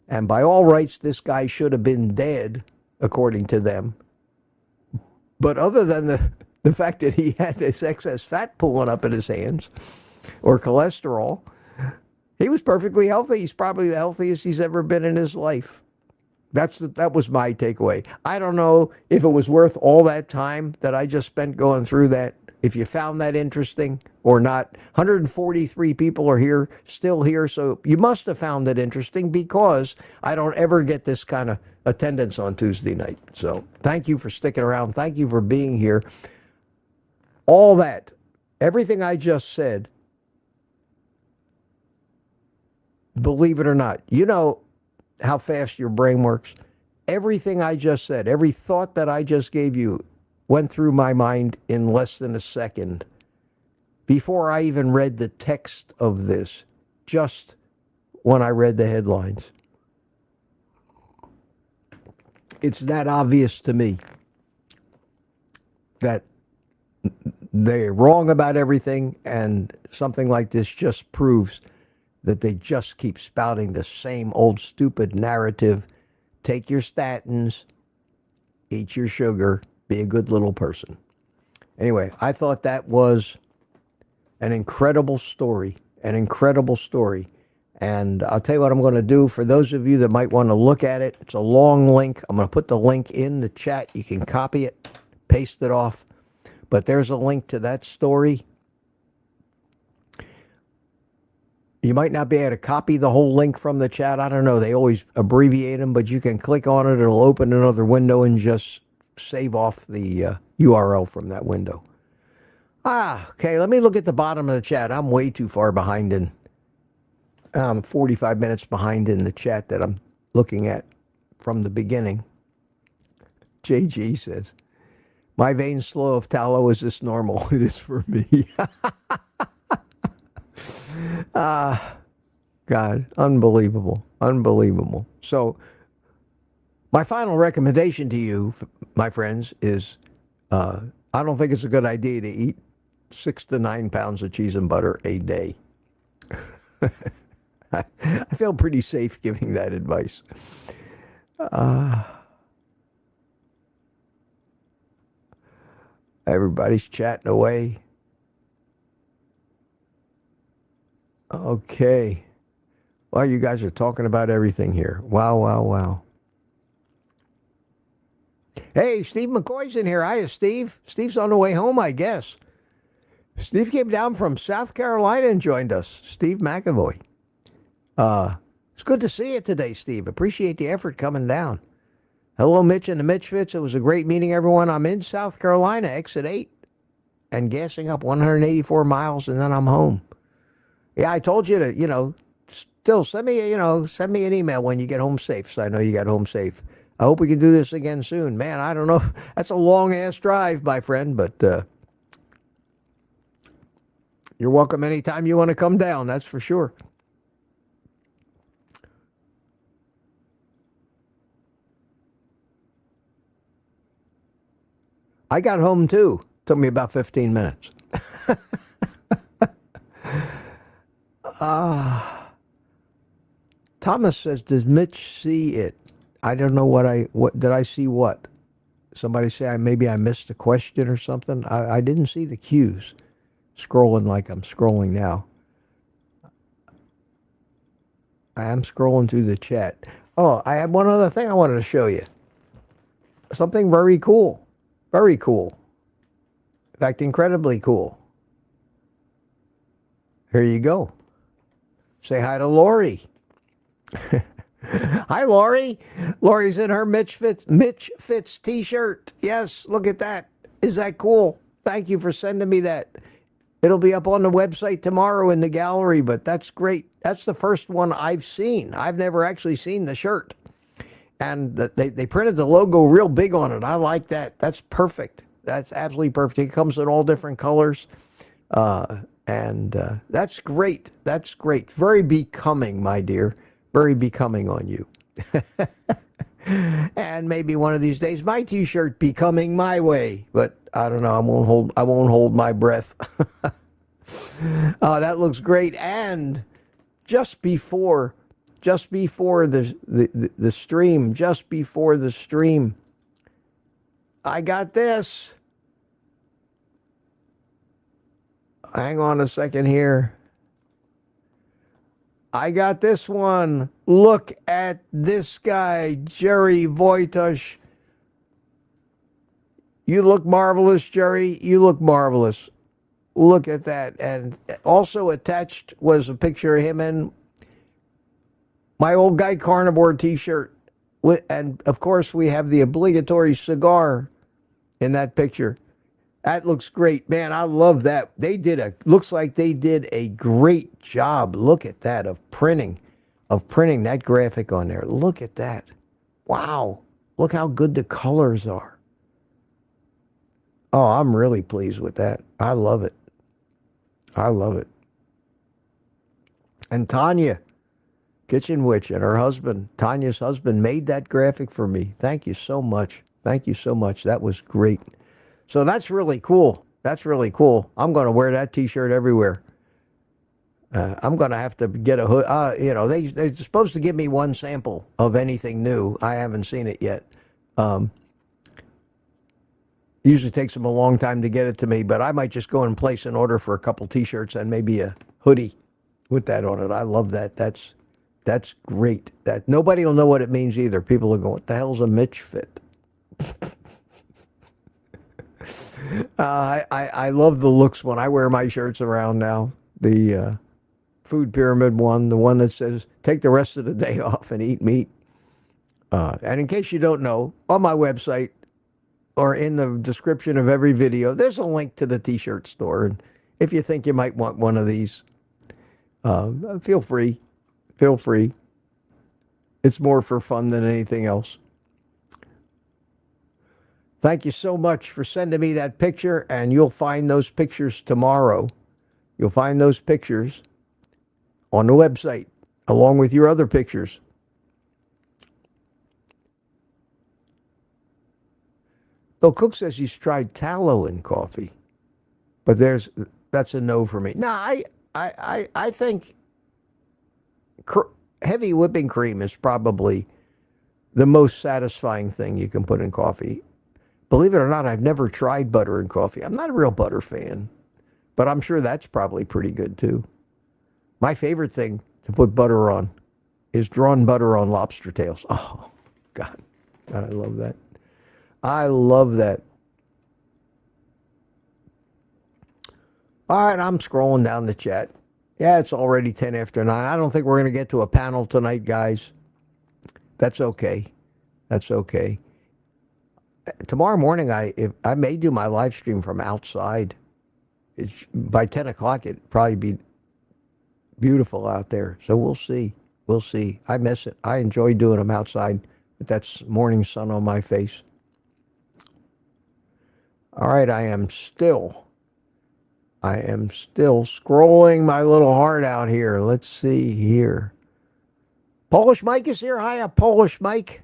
And by all rights, this guy should have been dead, according to them. But other than the fact that he had this excess fat pulling up in his hands, or cholesterol, he was perfectly healthy. He's probably the healthiest he's ever been in his life. That was my takeaway. I don't know if it was worth all that time that I just spent going through that, if you found that interesting or not. 143 people are still here, so you must have found it interesting, because I don't ever get this kind of attendance on Tuesday night. So thank you for sticking around. Thank you for being here. All that, everything I just said, believe it or not, you know how fast your brain works. Everything I just said, every thought that I just gave you went through my mind in less than a second before I even read the text of this, just when I read the headlines. It's that obvious to me that they're wrong about everything, and something like this just proves that they just keep spouting the same old stupid narrative. Take your statins, eat your sugar, be a good little person. Anyway, I thought that was an incredible story, And I'll tell you what I'm going to do for those of you that might want to look at it. It's a long link. I'm going to put the link in the chat. You can copy it, paste it off. But there's a link to that story. You might not be able to copy the whole link from the chat. I don't know. They always abbreviate them, but you can click on it. It'll open another window and just save off the URL from that window. Okay. Let me look at the bottom of the chat. I'm way too far behind I'm 45 minutes behind in the chat that I'm looking at from the beginning. JG says, my veins slow of tallow. Is this normal? It is for me. God, unbelievable. So my final recommendation to you, my friends, is I don't think it's a good idea to eat 6 to 9 pounds of cheese and butter a day. I feel pretty safe giving that advice. Everybody's chatting away. Okay. Well, you guys are talking about everything here. Wow. Hey, Steve McCoy's in here. Hiya, Steve. Steve's on the way home, I guess. Steve came down from South Carolina and joined us. Steve McAvoy. It's good to see you today, Steve. Appreciate the effort coming down. Hello, Mitch and the Mitch Fits. It was a great meeting, everyone. I'm in South Carolina, exit 8, and gassing up 184 miles, and then I'm home. Yeah, I told you to, still send me an email when you get home safe, so I know you got home safe. I hope we can do this again soon. Man, I don't know. That's a long-ass drive, my friend, but you're welcome anytime you want to come down, that's for sure. I got home, too. Took me about 15 minutes. Thomas says, does Mitch see it? I don't know what did I see what? Somebody say maybe I missed a question or something? I didn't see the cues. Scrolling like I'm scrolling now. I am scrolling through the chat. Oh, I had one other thing I wanted to show you. Something very cool. Very cool. In fact, incredibly cool. Here you go. Say hi to Lori. Hi, Lori. Lori's in her Mitch Fits t-shirt. Yes, look at that. Is that cool? Thank you for sending me that. It'll be up on the website tomorrow in the gallery, but that's great. That's the first one I've seen. I've never actually seen the shirt. And they printed the logo real big on it. I like that. That's perfect. That's absolutely perfect. It comes in all different colors. And that's great. That's great. Very becoming, my dear. Very becoming on you. And maybe one of these days my t-shirt becoming my way. But I don't know. I won't hold my breath. That looks great. And just before the stream, I got this. Hang on a second here. I got this one. Look at this guy, Jerry Wojtusz. You look marvelous, Jerry. You look marvelous. Look at that. And also attached was a picture of him in my old guy Carnivore t-shirt. And of course, we have the obligatory cigar in that picture. That looks great, man. I love that. Looks like they did a great job. Look at that of printing that graphic on there. Look at that. Wow. Look how good the colors are. Oh, I'm really pleased with that. I love it. I love it. And Tanya, Kitchen Witch, and her husband, Tanya's husband, made that graphic for me. Thank you so much. Thank you so much. That was great. So that's really cool. That's really cool. I'm going to wear that t-shirt everywhere. I'm going to have to get a hood. They're supposed to give me one sample of anything new. I haven't seen it yet. Usually takes them a long time to get it to me, but I might just go and place an order for a couple t-shirts and maybe a hoodie with that on it. I love that. That's great. That nobody will know what it means either. People will go, "What the hell's a Mitch fit?" I love the looks when I wear my shirts around now. The food pyramid one, the one that says, "Take the rest of the day off and eat meat." And in case you don't know, on my website or in the description of every video, there's a link to the t-shirt store. And if you think you might want one of these, feel free. Feel free. It's more for fun than anything else. Thank you so much for sending me that picture, and you'll find those pictures tomorrow. You'll find those pictures on the website, along with your other pictures. Bill Cook says he's tried tallow in coffee, but that's a no for me. No, I think heavy whipping cream is probably the most satisfying thing you can put in coffee. Believe it or not, I've never tried butter in coffee. I'm not a real butter fan, but I'm sure that's probably pretty good too. My favorite thing to put butter on is drawn butter on lobster tails. Oh, God, I love that. I love that. All right, I'm scrolling down the chat. Yeah, it's already 10 after 9. I don't think we're going to get to a panel tonight, guys. That's okay. That's okay. Tomorrow morning, I may do my live stream from outside. By 10 o'clock, it'd probably be beautiful out there. So we'll see. We'll see. I miss it. I enjoy doing them outside with that morning sun on my face. All right, I am still scrolling my little heart out here. Let's see here. Polish Mike is here. Hiya, Polish Mike.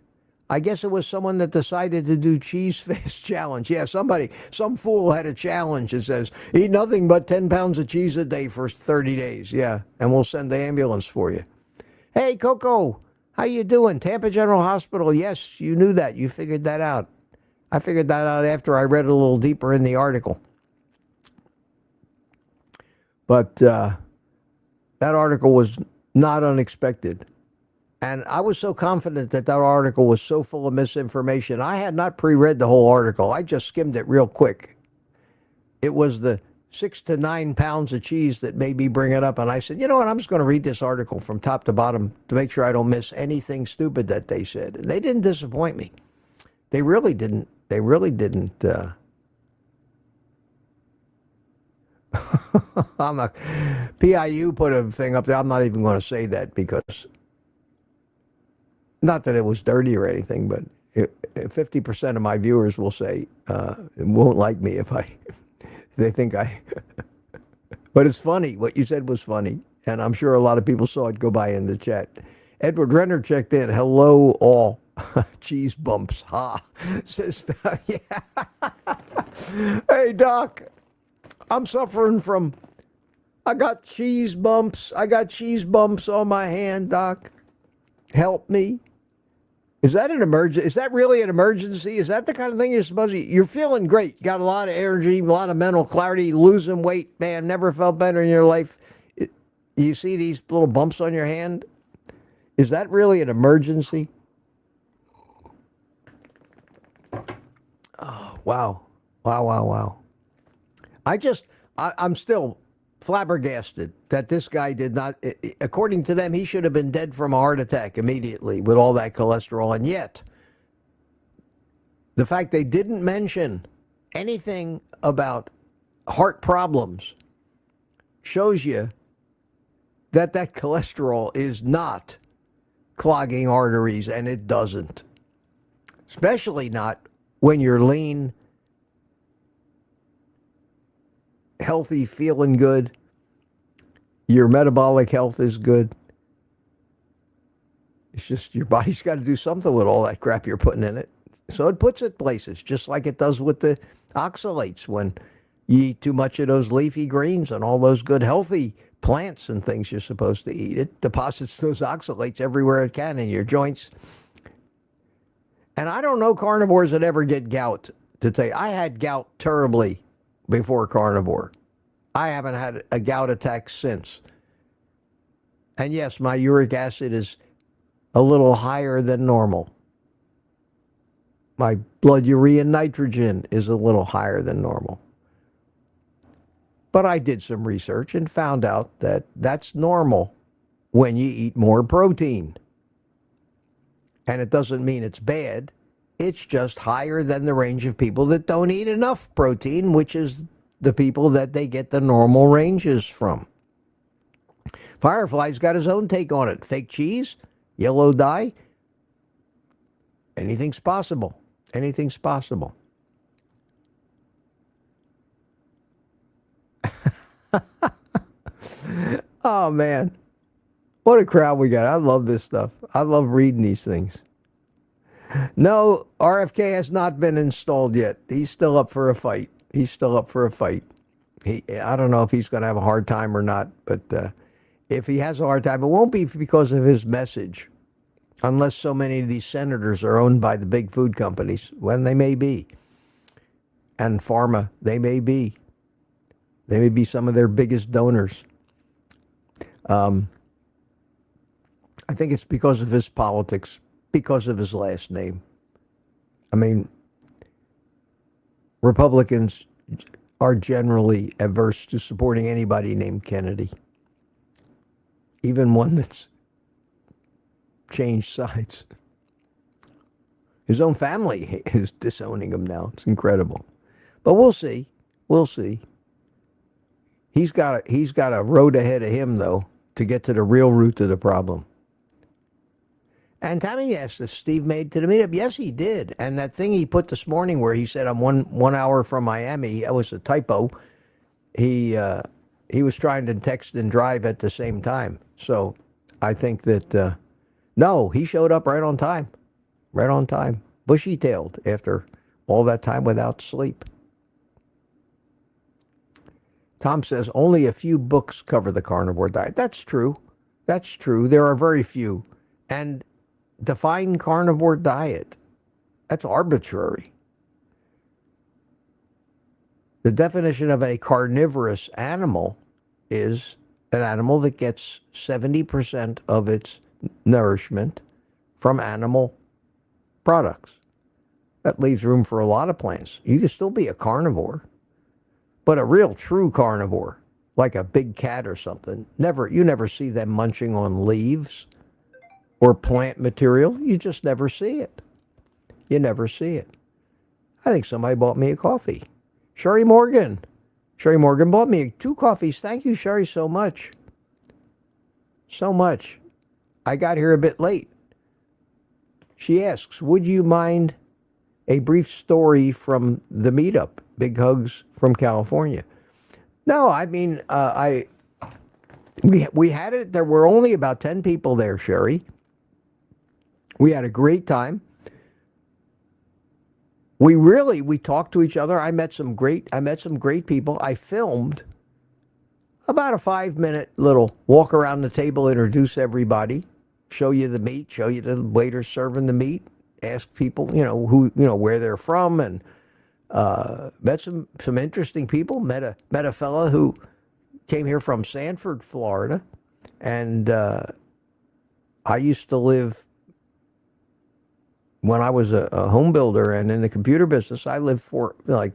I guess it was someone that decided to do cheese fast challenge. Yeah, some fool had a challenge that says, eat nothing but 10 pounds of cheese a day for 30 days. Yeah, and we'll send the ambulance for you. Hey, Coco, how you doing? Tampa General Hospital. Yes, you knew that. You figured that out. I figured that out after I read a little deeper in the article. But that article was not unexpected. And I was so confident that that article was so full of misinformation. I had not pre-read the whole article. I just skimmed it real quick. It was the 6 to 9 pounds of cheese that made me bring it up. And I said, you know what? I'm just going to read this article from top to bottom to make sure I don't miss anything stupid that they said. And they didn't disappoint me. They really didn't. They really didn't. I'm not, PIU put a thing up there. I'm not even going to say that because, not that it was dirty or anything, but 50% of my viewers will say, won't like me if they think I, but it's funny. What you said was funny. And I'm sure a lot of people saw it go by in the chat. Edward Renner checked in. Hello, all. Cheese bumps. Ha. Says, yeah. Hey, Doc. I'm suffering from, I got cheese bumps. I got cheese bumps on my hand, Doc. Help me. Is that an emergency? Is that really an emergency? Is that the kind of thing you're supposed to? You're feeling great. Got a lot of energy, a lot of mental clarity, losing weight. Man, never felt better in your life. You see these little bumps on your hand? Is that really an emergency? Oh, wow. Wow, wow, wow. I'm still flabbergasted that this guy did not, according to them, he should have been dead from a heart attack immediately with all that cholesterol. And yet, the fact they didn't mention anything about heart problems shows you that that cholesterol is not clogging arteries, and it doesn't. Especially not when you're lean, healthy, feeling good. Your metabolic health is good. It's just your body's got to do something with all that crap you're putting in it. So it puts it places, just like it does with the oxalates when you eat too much of those leafy greens and all those good healthy plants and things you're supposed to eat. It deposits those oxalates everywhere it can in your joints. And I don't know carnivores that ever get gout. To tell you, I had gout terribly before carnivore. I haven't had a gout attack since. And yes, my uric acid is a little higher than normal. My blood urea nitrogen is a little higher than normal. But I did some research and found out that that's normal when you eat more protein. And it doesn't mean it's bad. It's just higher than the range of people that don't eat enough protein, which is the people that they get the normal ranges from. Firefly's got his own take on it. Fake cheese, yellow dye. Anything's possible. Anything's possible. Oh, man. What a crowd we got. I love this stuff. I love reading these things. No, RFK has not been installed yet. He's still up for a fight. He's still up for a fight. I don't know if he's going to have a hard time or not, but if he has a hard time, it won't be because of his message, unless so many of these senators are owned by the big food companies, when they may be. And pharma, they may be. They may be some of their biggest donors. I think it's because of his politics, because of his last name. I mean, Republicans are generally averse to supporting anybody named Kennedy, even one that's changed sides. His own family is disowning him now. It's incredible. But we'll see. We'll see. He's got a road ahead of him, though, to get to the real root of the problem. And Tommy asked if Steve made to the meetup. Yes, he did. And that thing he put this morning where he said, I'm one hour from Miami, that was a typo. He was trying to text and drive at the same time. So I think that, no, he showed up right on time. Right on time. Bushy-tailed after all that time without sleep. Tom says, only a few books cover the carnivore diet. That's true. That's true. There are very few. And define carnivore diet. That's arbitrary. The definition of a carnivorous animal is an animal that gets 70% of its nourishment from animal products. That leaves room for a lot of plants. You can still be a carnivore, but a real true carnivore, like a big cat or something, you never see them munching on leaves or plant material. You just never see it. You never see it. I think somebody bought me a coffee. Sherry Morgan. Sherry Morgan bought me 2 coffees. Thank you, Sherry, so much. So much. I got here a bit late. She asks, would you mind a brief story from the meetup? Big hugs from California. No, I mean, we had it. There were only about 10 people there, Sherry. We had a great time. We talked to each other. I met some great people. I filmed about a 5-minute little walk around the table, introduce everybody, show you the meat, show you the waiter serving the meat, ask people, where they're from, and met some interesting people. Met a fella who came here from Sanford, Florida, and I used to live, when I was a home builder and in the computer business, I lived for like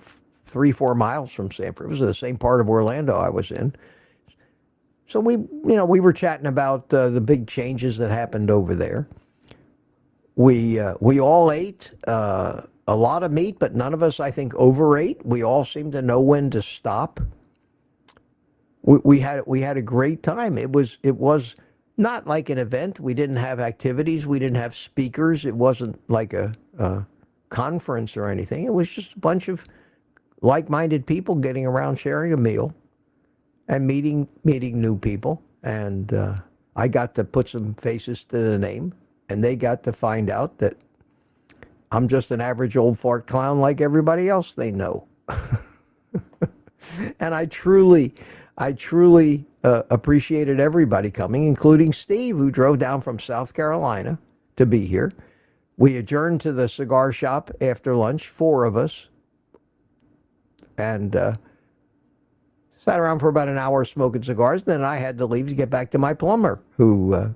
3-4 miles from Sanford. It was the same part of Orlando I was in. So we were chatting about the big changes that happened over there. We all ate a lot of meat, but none of us, I think, overate. We all seemed to know when to stop. We had a great time. It was not like an event. We didn't have activities. We didn't have speakers. It wasn't like a conference or anything. It was just a bunch of like-minded people getting around, sharing a meal, and meeting new people. And I got to put some faces to the name, and they got to find out that I'm just an average old fart clown like everybody else they know. And I truly appreciated everybody coming, including Steve, who drove down from South Carolina to be here. We adjourned to the cigar shop after lunch, 4 of us, and sat around for about an hour smoking cigars. Then I had to leave to get back to my plumber, who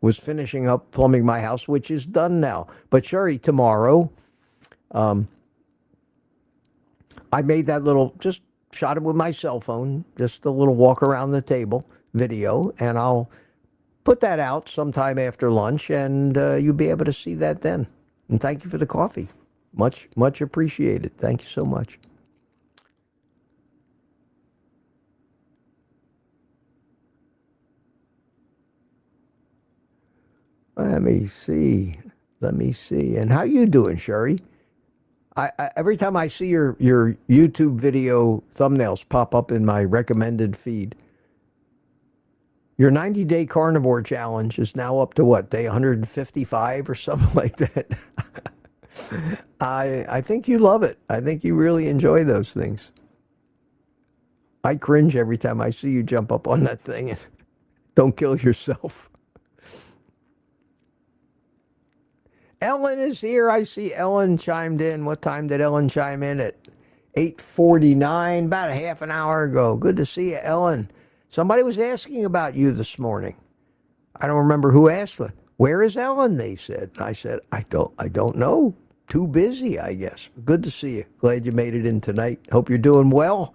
was finishing up plumbing my house, which is done now. But Sherry, tomorrow, I made that little, just shot it with my cell phone, just a little walk around the table video, and I'll put that out sometime after lunch, and you'll be able to see that then. And thank you for the coffee. Much, much appreciated. Thank you so much. Let me see. And how you doing, Sherry? I every time I see your YouTube video thumbnails pop up in my recommended feed, your 90-day carnivore challenge is now up to what, day 155 or something like that. I think you love it. I think you really enjoy those things. I cringe every time I see you jump up on that thing, and don't kill yourself. Ellen is here. I see Ellen chimed in. What time did Ellen chime in? At 8:49, about a half an hour ago. Good to see you, Ellen. Somebody was asking about you this morning. I don't remember who asked. Where is Ellen? They said. I said, I don't know. Too busy, I guess. Good to see you. Glad you made it in tonight. Hope you're doing well.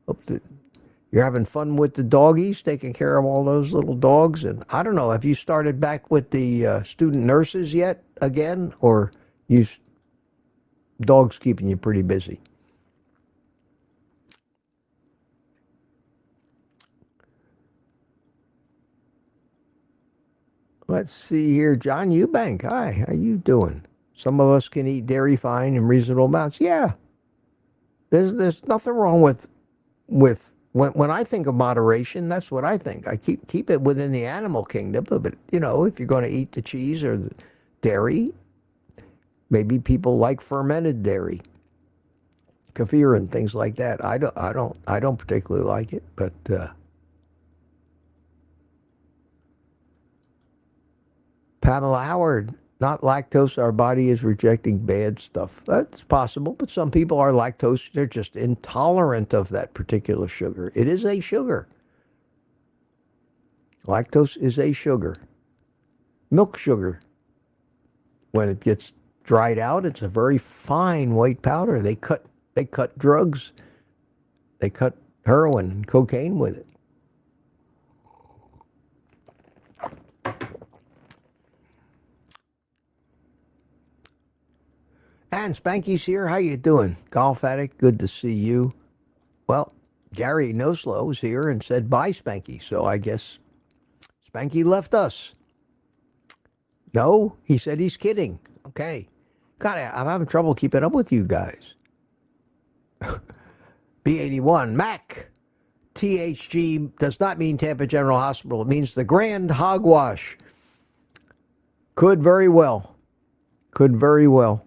Hope that you're having fun with the doggies, taking care of all those little dogs. And I don't know, have you started back with the student nurses yet again? Or dogs keeping you pretty busy? Let's see here. John Eubank, hi. How you doing? Some of us can eat dairy fine in reasonable amounts. Yeah. There's nothing wrong with when I think of moderation, that's what I think. I keep it within the animal kingdom, but if you're going to eat the cheese or the dairy, maybe people like fermented dairy, kefir and things like that. I don't particularly like it, but Pamela Howard, not lactose. Our body is rejecting bad stuff. That's possible, but some people are lactose. They're just intolerant of that particular sugar. It is a sugar. Lactose is a sugar. milk sugar. When it gets dried out, it's a very fine white powder. They cut drugs. They cut heroin and cocaine with it. And Spanky's here. How you doing? Golf addict, good to see you. Well, Gary Noslow is here and said bye, Spanky. So I guess Spanky left us. No, he said he's kidding. Okay. God, I'm having trouble keeping up with you guys. B81, Mac. THG does not mean Tampa General Hospital. It means the Grand Hogwash. Could very well. Could very well.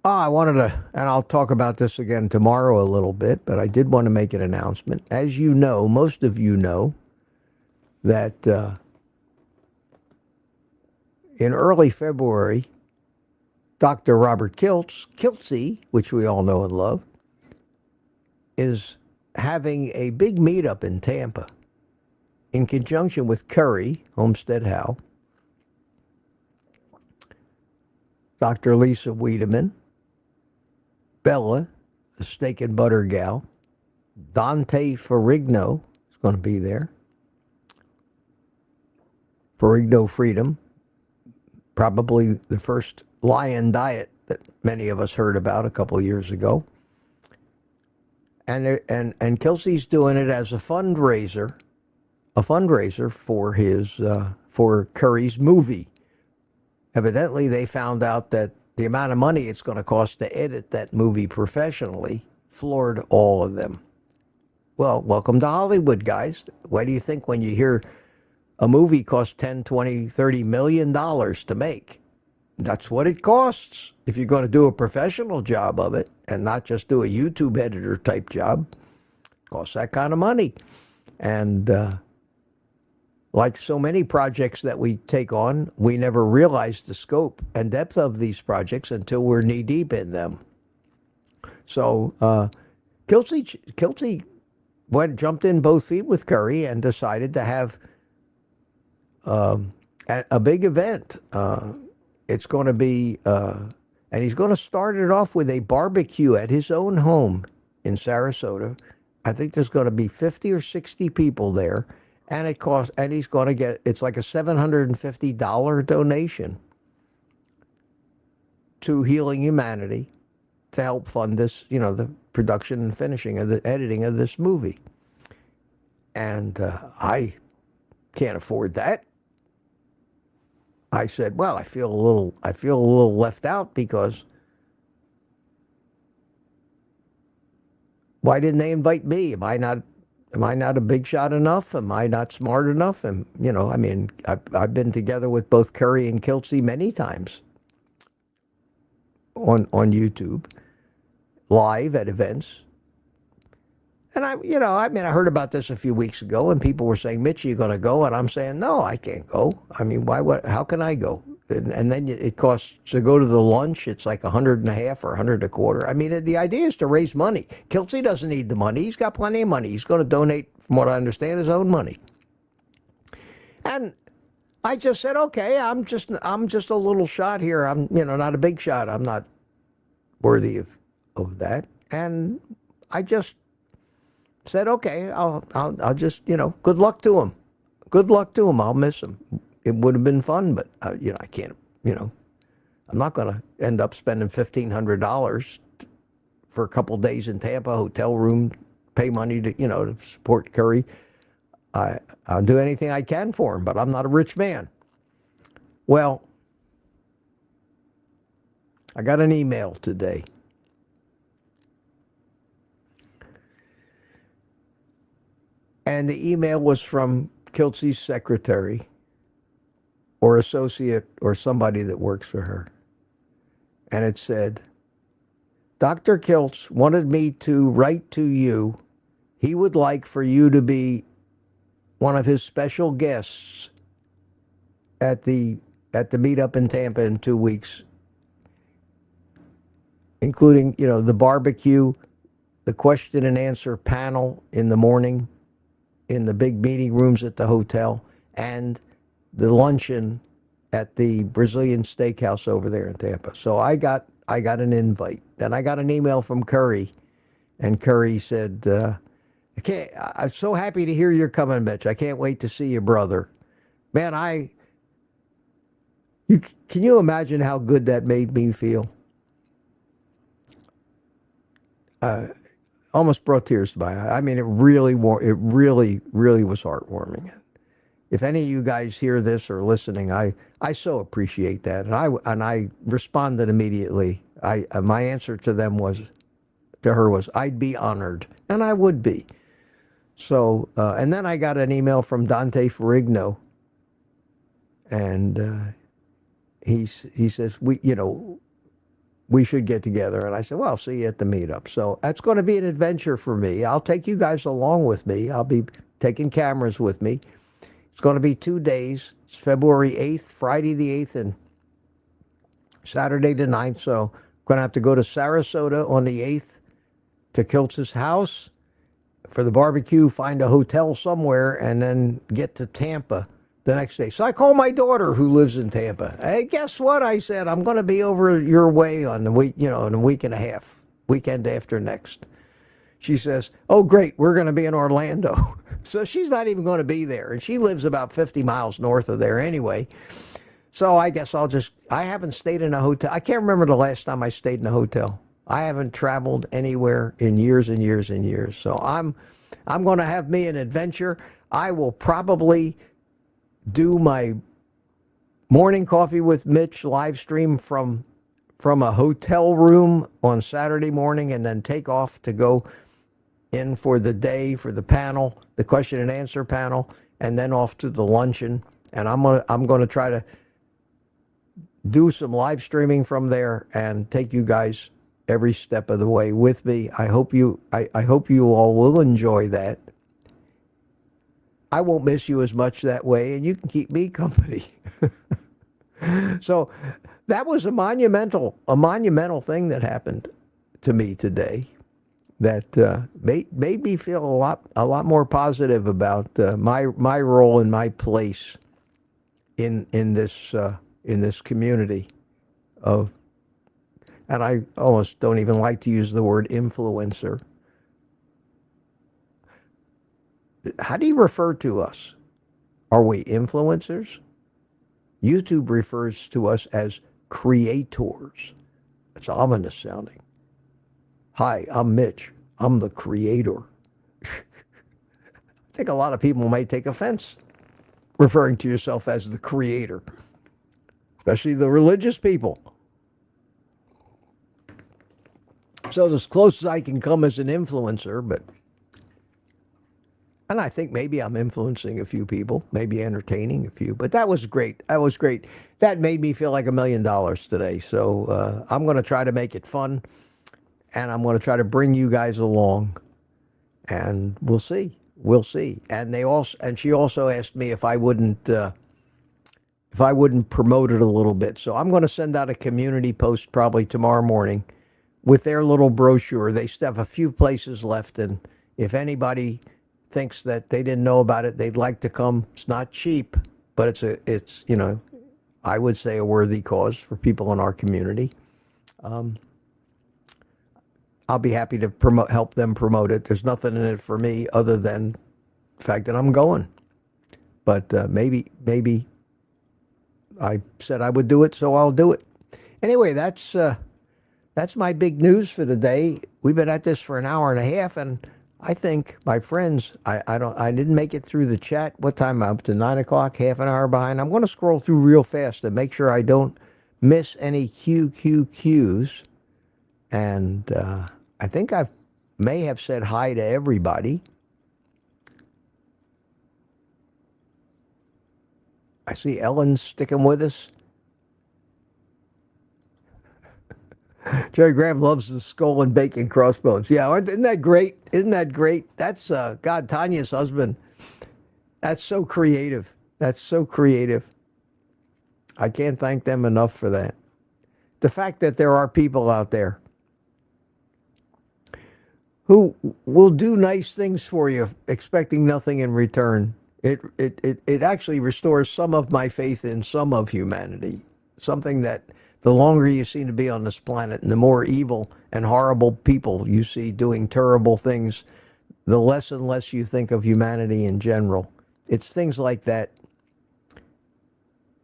I wanted to, and I'll talk about this again tomorrow a little bit, but I did want to make an announcement. As you know, most of you know, that in early February, Dr. Robert Kiltsy, which we all know and love, is having a big meetup in Tampa in conjunction with Curry, Homestead Howe, Dr. Lisa Wiedemann, Bella, the steak and butter gal, Dante Ferrigno is going to be there. Ferrigno Freedom, probably the first lion diet that many of us heard about a couple of years ago. And Kelsey's doing it as a fundraiser for his for Curry's movie. Evidently, they found out that the amount of money it's going to cost to edit that movie professionally floored all of them. Well, welcome to Hollywood, guys. What do you think when you hear a movie costs 10, 20, 30 million dollars to make? That's what it costs if you're going to do a professional job of it and not just do a YouTube editor type job. It costs that kind of money. And like so many projects that we take on, we never realize the scope and depth of these projects until we're knee deep in them. So Kiltsy jumped in both feet with Curry and decided to have a big event. It's going to be, and he's going to start it off with a barbecue at his own home in Sarasota. I think there's going to be 50 or 60 people there. And it costs, and he's going to get, it's like a $750 donation to Healing Humanity to help fund this, the production and finishing of the editing of this movie. And I can't afford that. I said, well, I feel a little left out because why didn't they invite me? Am I not a big shot enough? Am I not smart enough? And, I've been together with both Curry and Kiltsy many times on YouTube, live at events. And I heard about this a few weeks ago and people were saying, Mitch, are you going to go? And I'm saying, no, I can't go. I mean, how can I go? And then it costs to go to the lunch. It's like $150 or $125. I mean, the idea is to raise money. Kiltsy doesn't need the money. He's got plenty of money. He's going to donate, from what I understand, his own money. And I just said, okay, I'm just a little shot here. I'm, not a big shot. I'm not worthy of that. And I just said, okay, I'll just, good luck to him. Good luck to him. I'll miss him. It would have been fun, but, I can't, I'm not going to end up spending $1,500 for a couple days in Tampa, hotel room, pay money to support Curry. I'll do anything I can for him, but I'm not a rich man. Well, I got an email today. And the email was from Kiltsy's secretary or associate or somebody that works for her. And it said, Dr. Kiltz wanted me to write to you. He would like for you to be one of his special guests at the meetup in Tampa in 2 weeks, including, the barbecue, the question and answer panel in the morning in the big meeting rooms at the hotel, and the luncheon at the Brazilian steakhouse over there in Tampa. So I got an invite. Then I got an email from Curry, and Curry said, I'm so happy to hear you're coming, Mitch. I can't wait to see you, brother. Man, can you imagine how good that made me feel? Almost brought tears to my eye. I mean, it really was heartwarming. If any of you guys hear this or listening, I so appreciate that, and I responded immediately. My answer to her was, I'd be honored, and I would be. So, and then I got an email from Dante Ferrigno, and he says, we should get together. And I said, well, I'll see you at the meetup. So that's going to be an adventure for me. I'll take you guys along with me. I'll be taking cameras with me. It's going to be 2 days. It's February 8th, Friday the 8th, and Saturday the 9th. So I'm going to have to go to Sarasota on the 8th to Kiltz's house for the barbecue, find a hotel somewhere, and then get to Tampa the next day. So I called my daughter who lives in Tampa. Hey, guess what? I said, I'm going to be over your way on the week, in a week and a half, weekend after next. She says, oh, great, we're going to be in Orlando. So she's not even going to be there. And she lives about 50 miles north of there anyway. So I guess I haven't stayed in a hotel. I can't remember the last time I stayed in a hotel. I haven't traveled anywhere in years and years and years. So I'm going to have me an adventure. I will probably do my morning coffee with Mitch live stream from a hotel room on Saturday morning, and then take off to go in for the day for the panel, the question and answer panel, and then off to the luncheon. And I'm going to try to do some live streaming from there and take you guys every step of the way with me. I hope you all will enjoy that. I won't miss you as much that way, and you can keep me company. So that was a monumental thing that happened to me today that made me feel a lot more positive about my role and my place in this community of, and I almost don't even like to use the word influencer. How do you refer to us? Are we influencers? YouTube refers to us as creators. It's ominous sounding. Hi, I'm Mitch. I'm the creator. I think a lot of people may take offense referring to yourself as the creator, especially the religious people. So as close as I can come as an influencer, and I think maybe I'm influencing a few people, maybe entertaining a few, but that was great. That was great. That made me feel like $1 million today. So I'm going to try to make it fun, and I'm going to try to bring you guys along, and we'll see. We'll see. And she also asked me if I wouldn't promote it a little bit. So I'm going to send out a community post probably tomorrow morning with their little brochure. They still have a few places left, and if anybody thinks that they didn't know about it, they'd like to come. It's not cheap, but it's I would say a worthy cause for people in our community. I'll be happy to help them promote it. There's nothing in it for me other than the fact that I'm going. But maybe I said I would do it, so I'll do it. Anyway, that's my big news for the day. We've been at this for an hour and a half, and I think, my friends, I didn't make it through the chat. What time am I up to? 9 o'clock, half an hour behind. I'm going to scroll through real fast to make sure I don't miss any QQQs. And I think I may have said hi to everybody. I see Ellen's sticking with us. Jerry Graham loves the skull and bacon crossbones. Yeah, isn't that great? Isn't that great? That's, God, Tanya's husband. That's so creative. That's so creative. I can't thank them enough for that. The fact that there are people out there who will do nice things for you, expecting nothing in return. It actually restores some of my faith in some of humanity. Something that the longer you seem to be on this planet and the more evil and horrible people you see doing terrible things, the less and less you think of humanity in general. It's things like that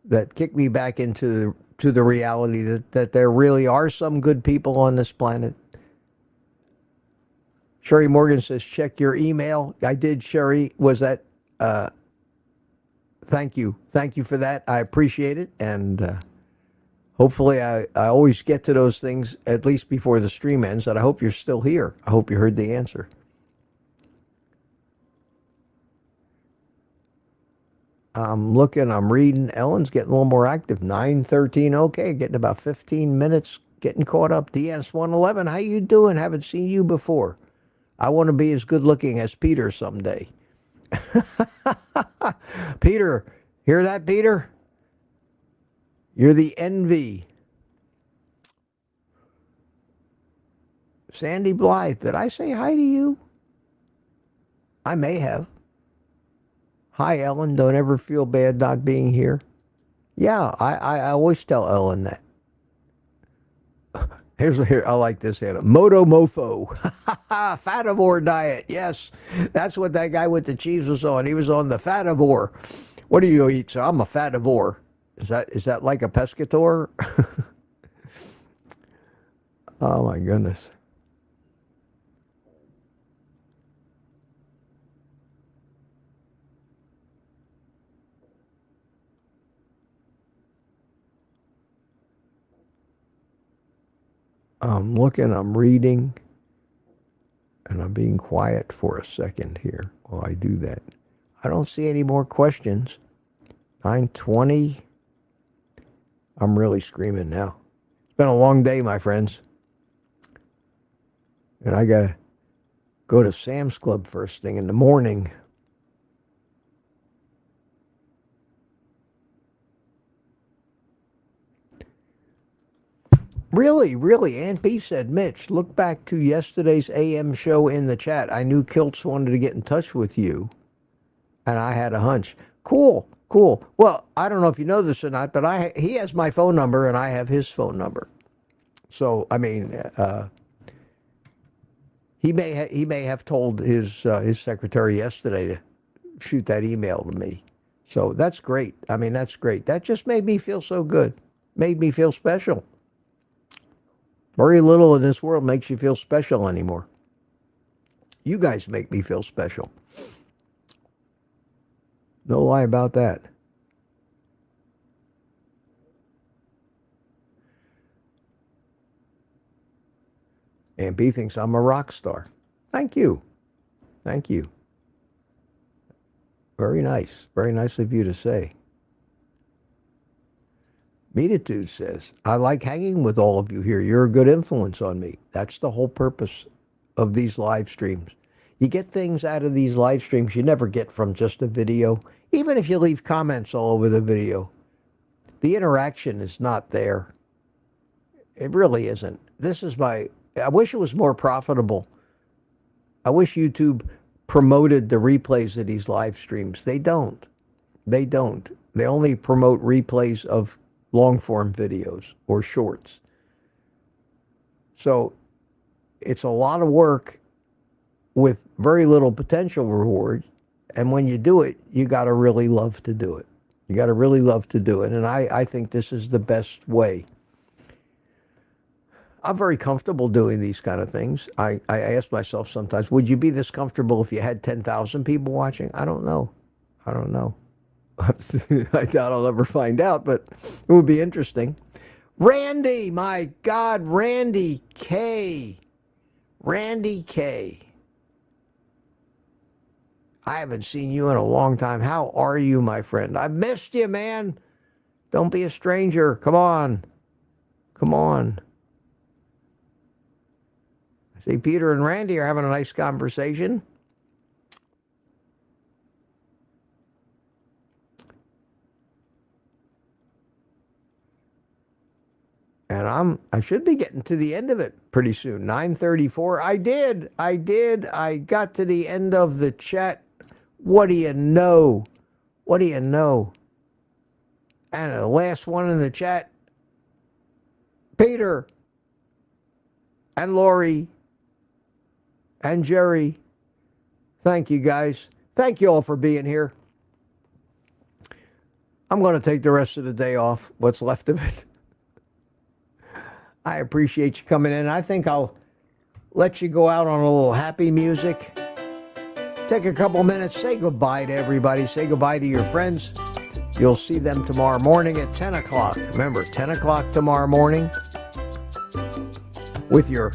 that kick me back into to the reality that there really are some good people on this planet. Sherry Morgan says, check your email. I did, Sherry. Was that, thank you. Thank you for that. I appreciate it. And hopefully I always get to those things at least before the stream ends. And I hope you're still here. I hope you heard the answer. I'm looking, I'm reading. Ellen's getting a little more active. 9:13. Okay, getting about 15 minutes, getting caught up. DS111, how you doing? Haven't seen you before. I want to be as good looking as Peter someday. Peter, hear that, Peter? You're the envy. Sandy Blythe, did I say hi to you? I may have. Hi, Ellen. Don't ever feel bad not being here. Yeah, I always tell Ellen that. Here, I like this, Anna. Moto Mofo. Fativore diet. Yes, that's what that guy with the cheese was on. He was on the Fativore. What do you eat? So I'm a Fativore. Is that like a pescator? Oh my goodness. I'm looking, I'm reading, and I'm being quiet for a second here while I do that. I don't see any more questions. 9:20. I'm really screaming now. It's been a long day, my friends. And I got to go to Sam's Club first thing in the morning. Really, Aunt B said, Mitch, look back to yesterday's AM show in the chat. I knew Kiltz wanted to get in touch with you, and I had a hunch. Cool. Well, I don't know if you know this or not, but he has my phone number, and I have his phone number. So, I mean, he may have told his secretary yesterday to shoot that email to me. So that's great. I mean, that's great. That just made me feel so good. Made me feel special. Very little in this world makes you feel special anymore. You guys make me feel special. No lie about that. And B thinks I'm a rock star. Thank you. Thank you. Very nice. Very nice of you to say. Meatitude says, I like hanging with all of you here. You're a good influence on me. That's the whole purpose of these live streams. You get things out of these live streams you never get from just a video. Even if you leave comments all over the video, the interaction is not there. It really isn't. I wish it was more profitable. I wish YouTube promoted the replays of these live streams. They don't. They only promote replays of long form videos or shorts. So it's a lot of work with very little potential reward. And when you do it, you got to really love to do it. You got to really love to do it. And I think this is the best way. I'm very comfortable doing these kind of things. I ask myself sometimes, would you be this comfortable if you had 10,000 people watching? I don't know. I doubt I'll ever find out, but it would be interesting. Randy, my God, Randy K. Randy K. I haven't seen you in a long time. How are you, my friend? I've missed you, man. Don't be a stranger. Come on. I see Peter and Randy are having a nice conversation. And I should be getting to the end of it pretty soon. 9:34. I did. I got to the end of the chat. What do you know? What do you know? And the last one in the chat, Peter and Lori and Jerry. Thank you, guys. Thank you all for being here. I'm going to take the rest of the day off, what's left of it. I appreciate you coming in. I think I'll let you go out on a little happy music. Take a couple minutes, say goodbye to everybody, say goodbye to your friends. You'll see them tomorrow morning at 10 o'clock. Remember, 10 o'clock tomorrow morning with your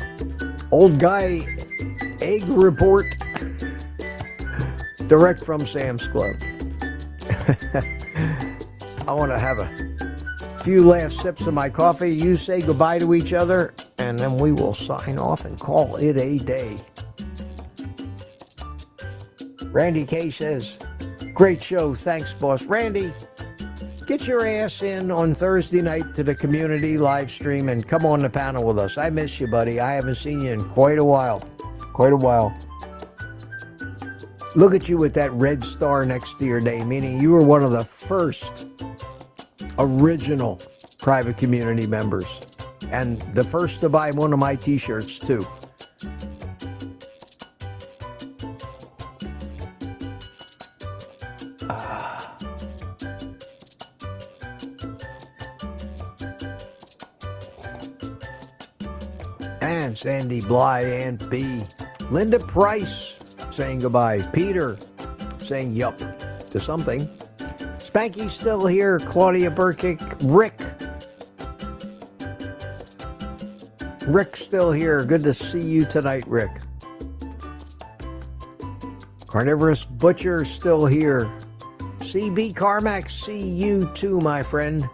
old guy egg report direct from Sam's Club. I want to have a few last sips of my coffee. You say goodbye to each other, and then we will sign off and call it a day. Randy K says, great show. Thanks, boss. Randy, get your ass in on Thursday night to the community live stream and come on the panel with us. I miss you, buddy. I haven't seen you in quite a while. Quite a while. Look at you with that red star next to your name, meaning you were one of the first original private community members. And the first to buy one of my t-shirts, too. And Sandy Bly, Aunt B. Linda Price saying goodbye. Peter saying yup to something. Spanky's still here. Claudia Burkick. Rick's still here. Good to see you tonight, Rick. Carnivorous Butcher still here. CB Carmack, see you too, my friend.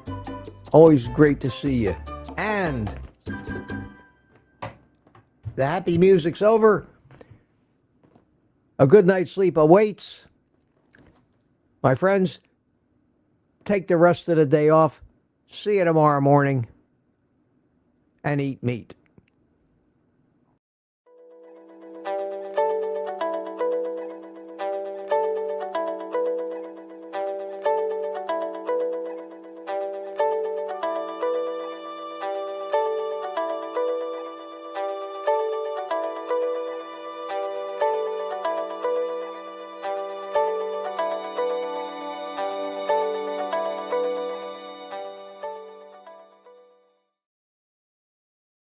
Always great to see you. And the happy music's over. A good night's sleep awaits. My friends, take the rest of the day off. See you tomorrow morning. And eat meat.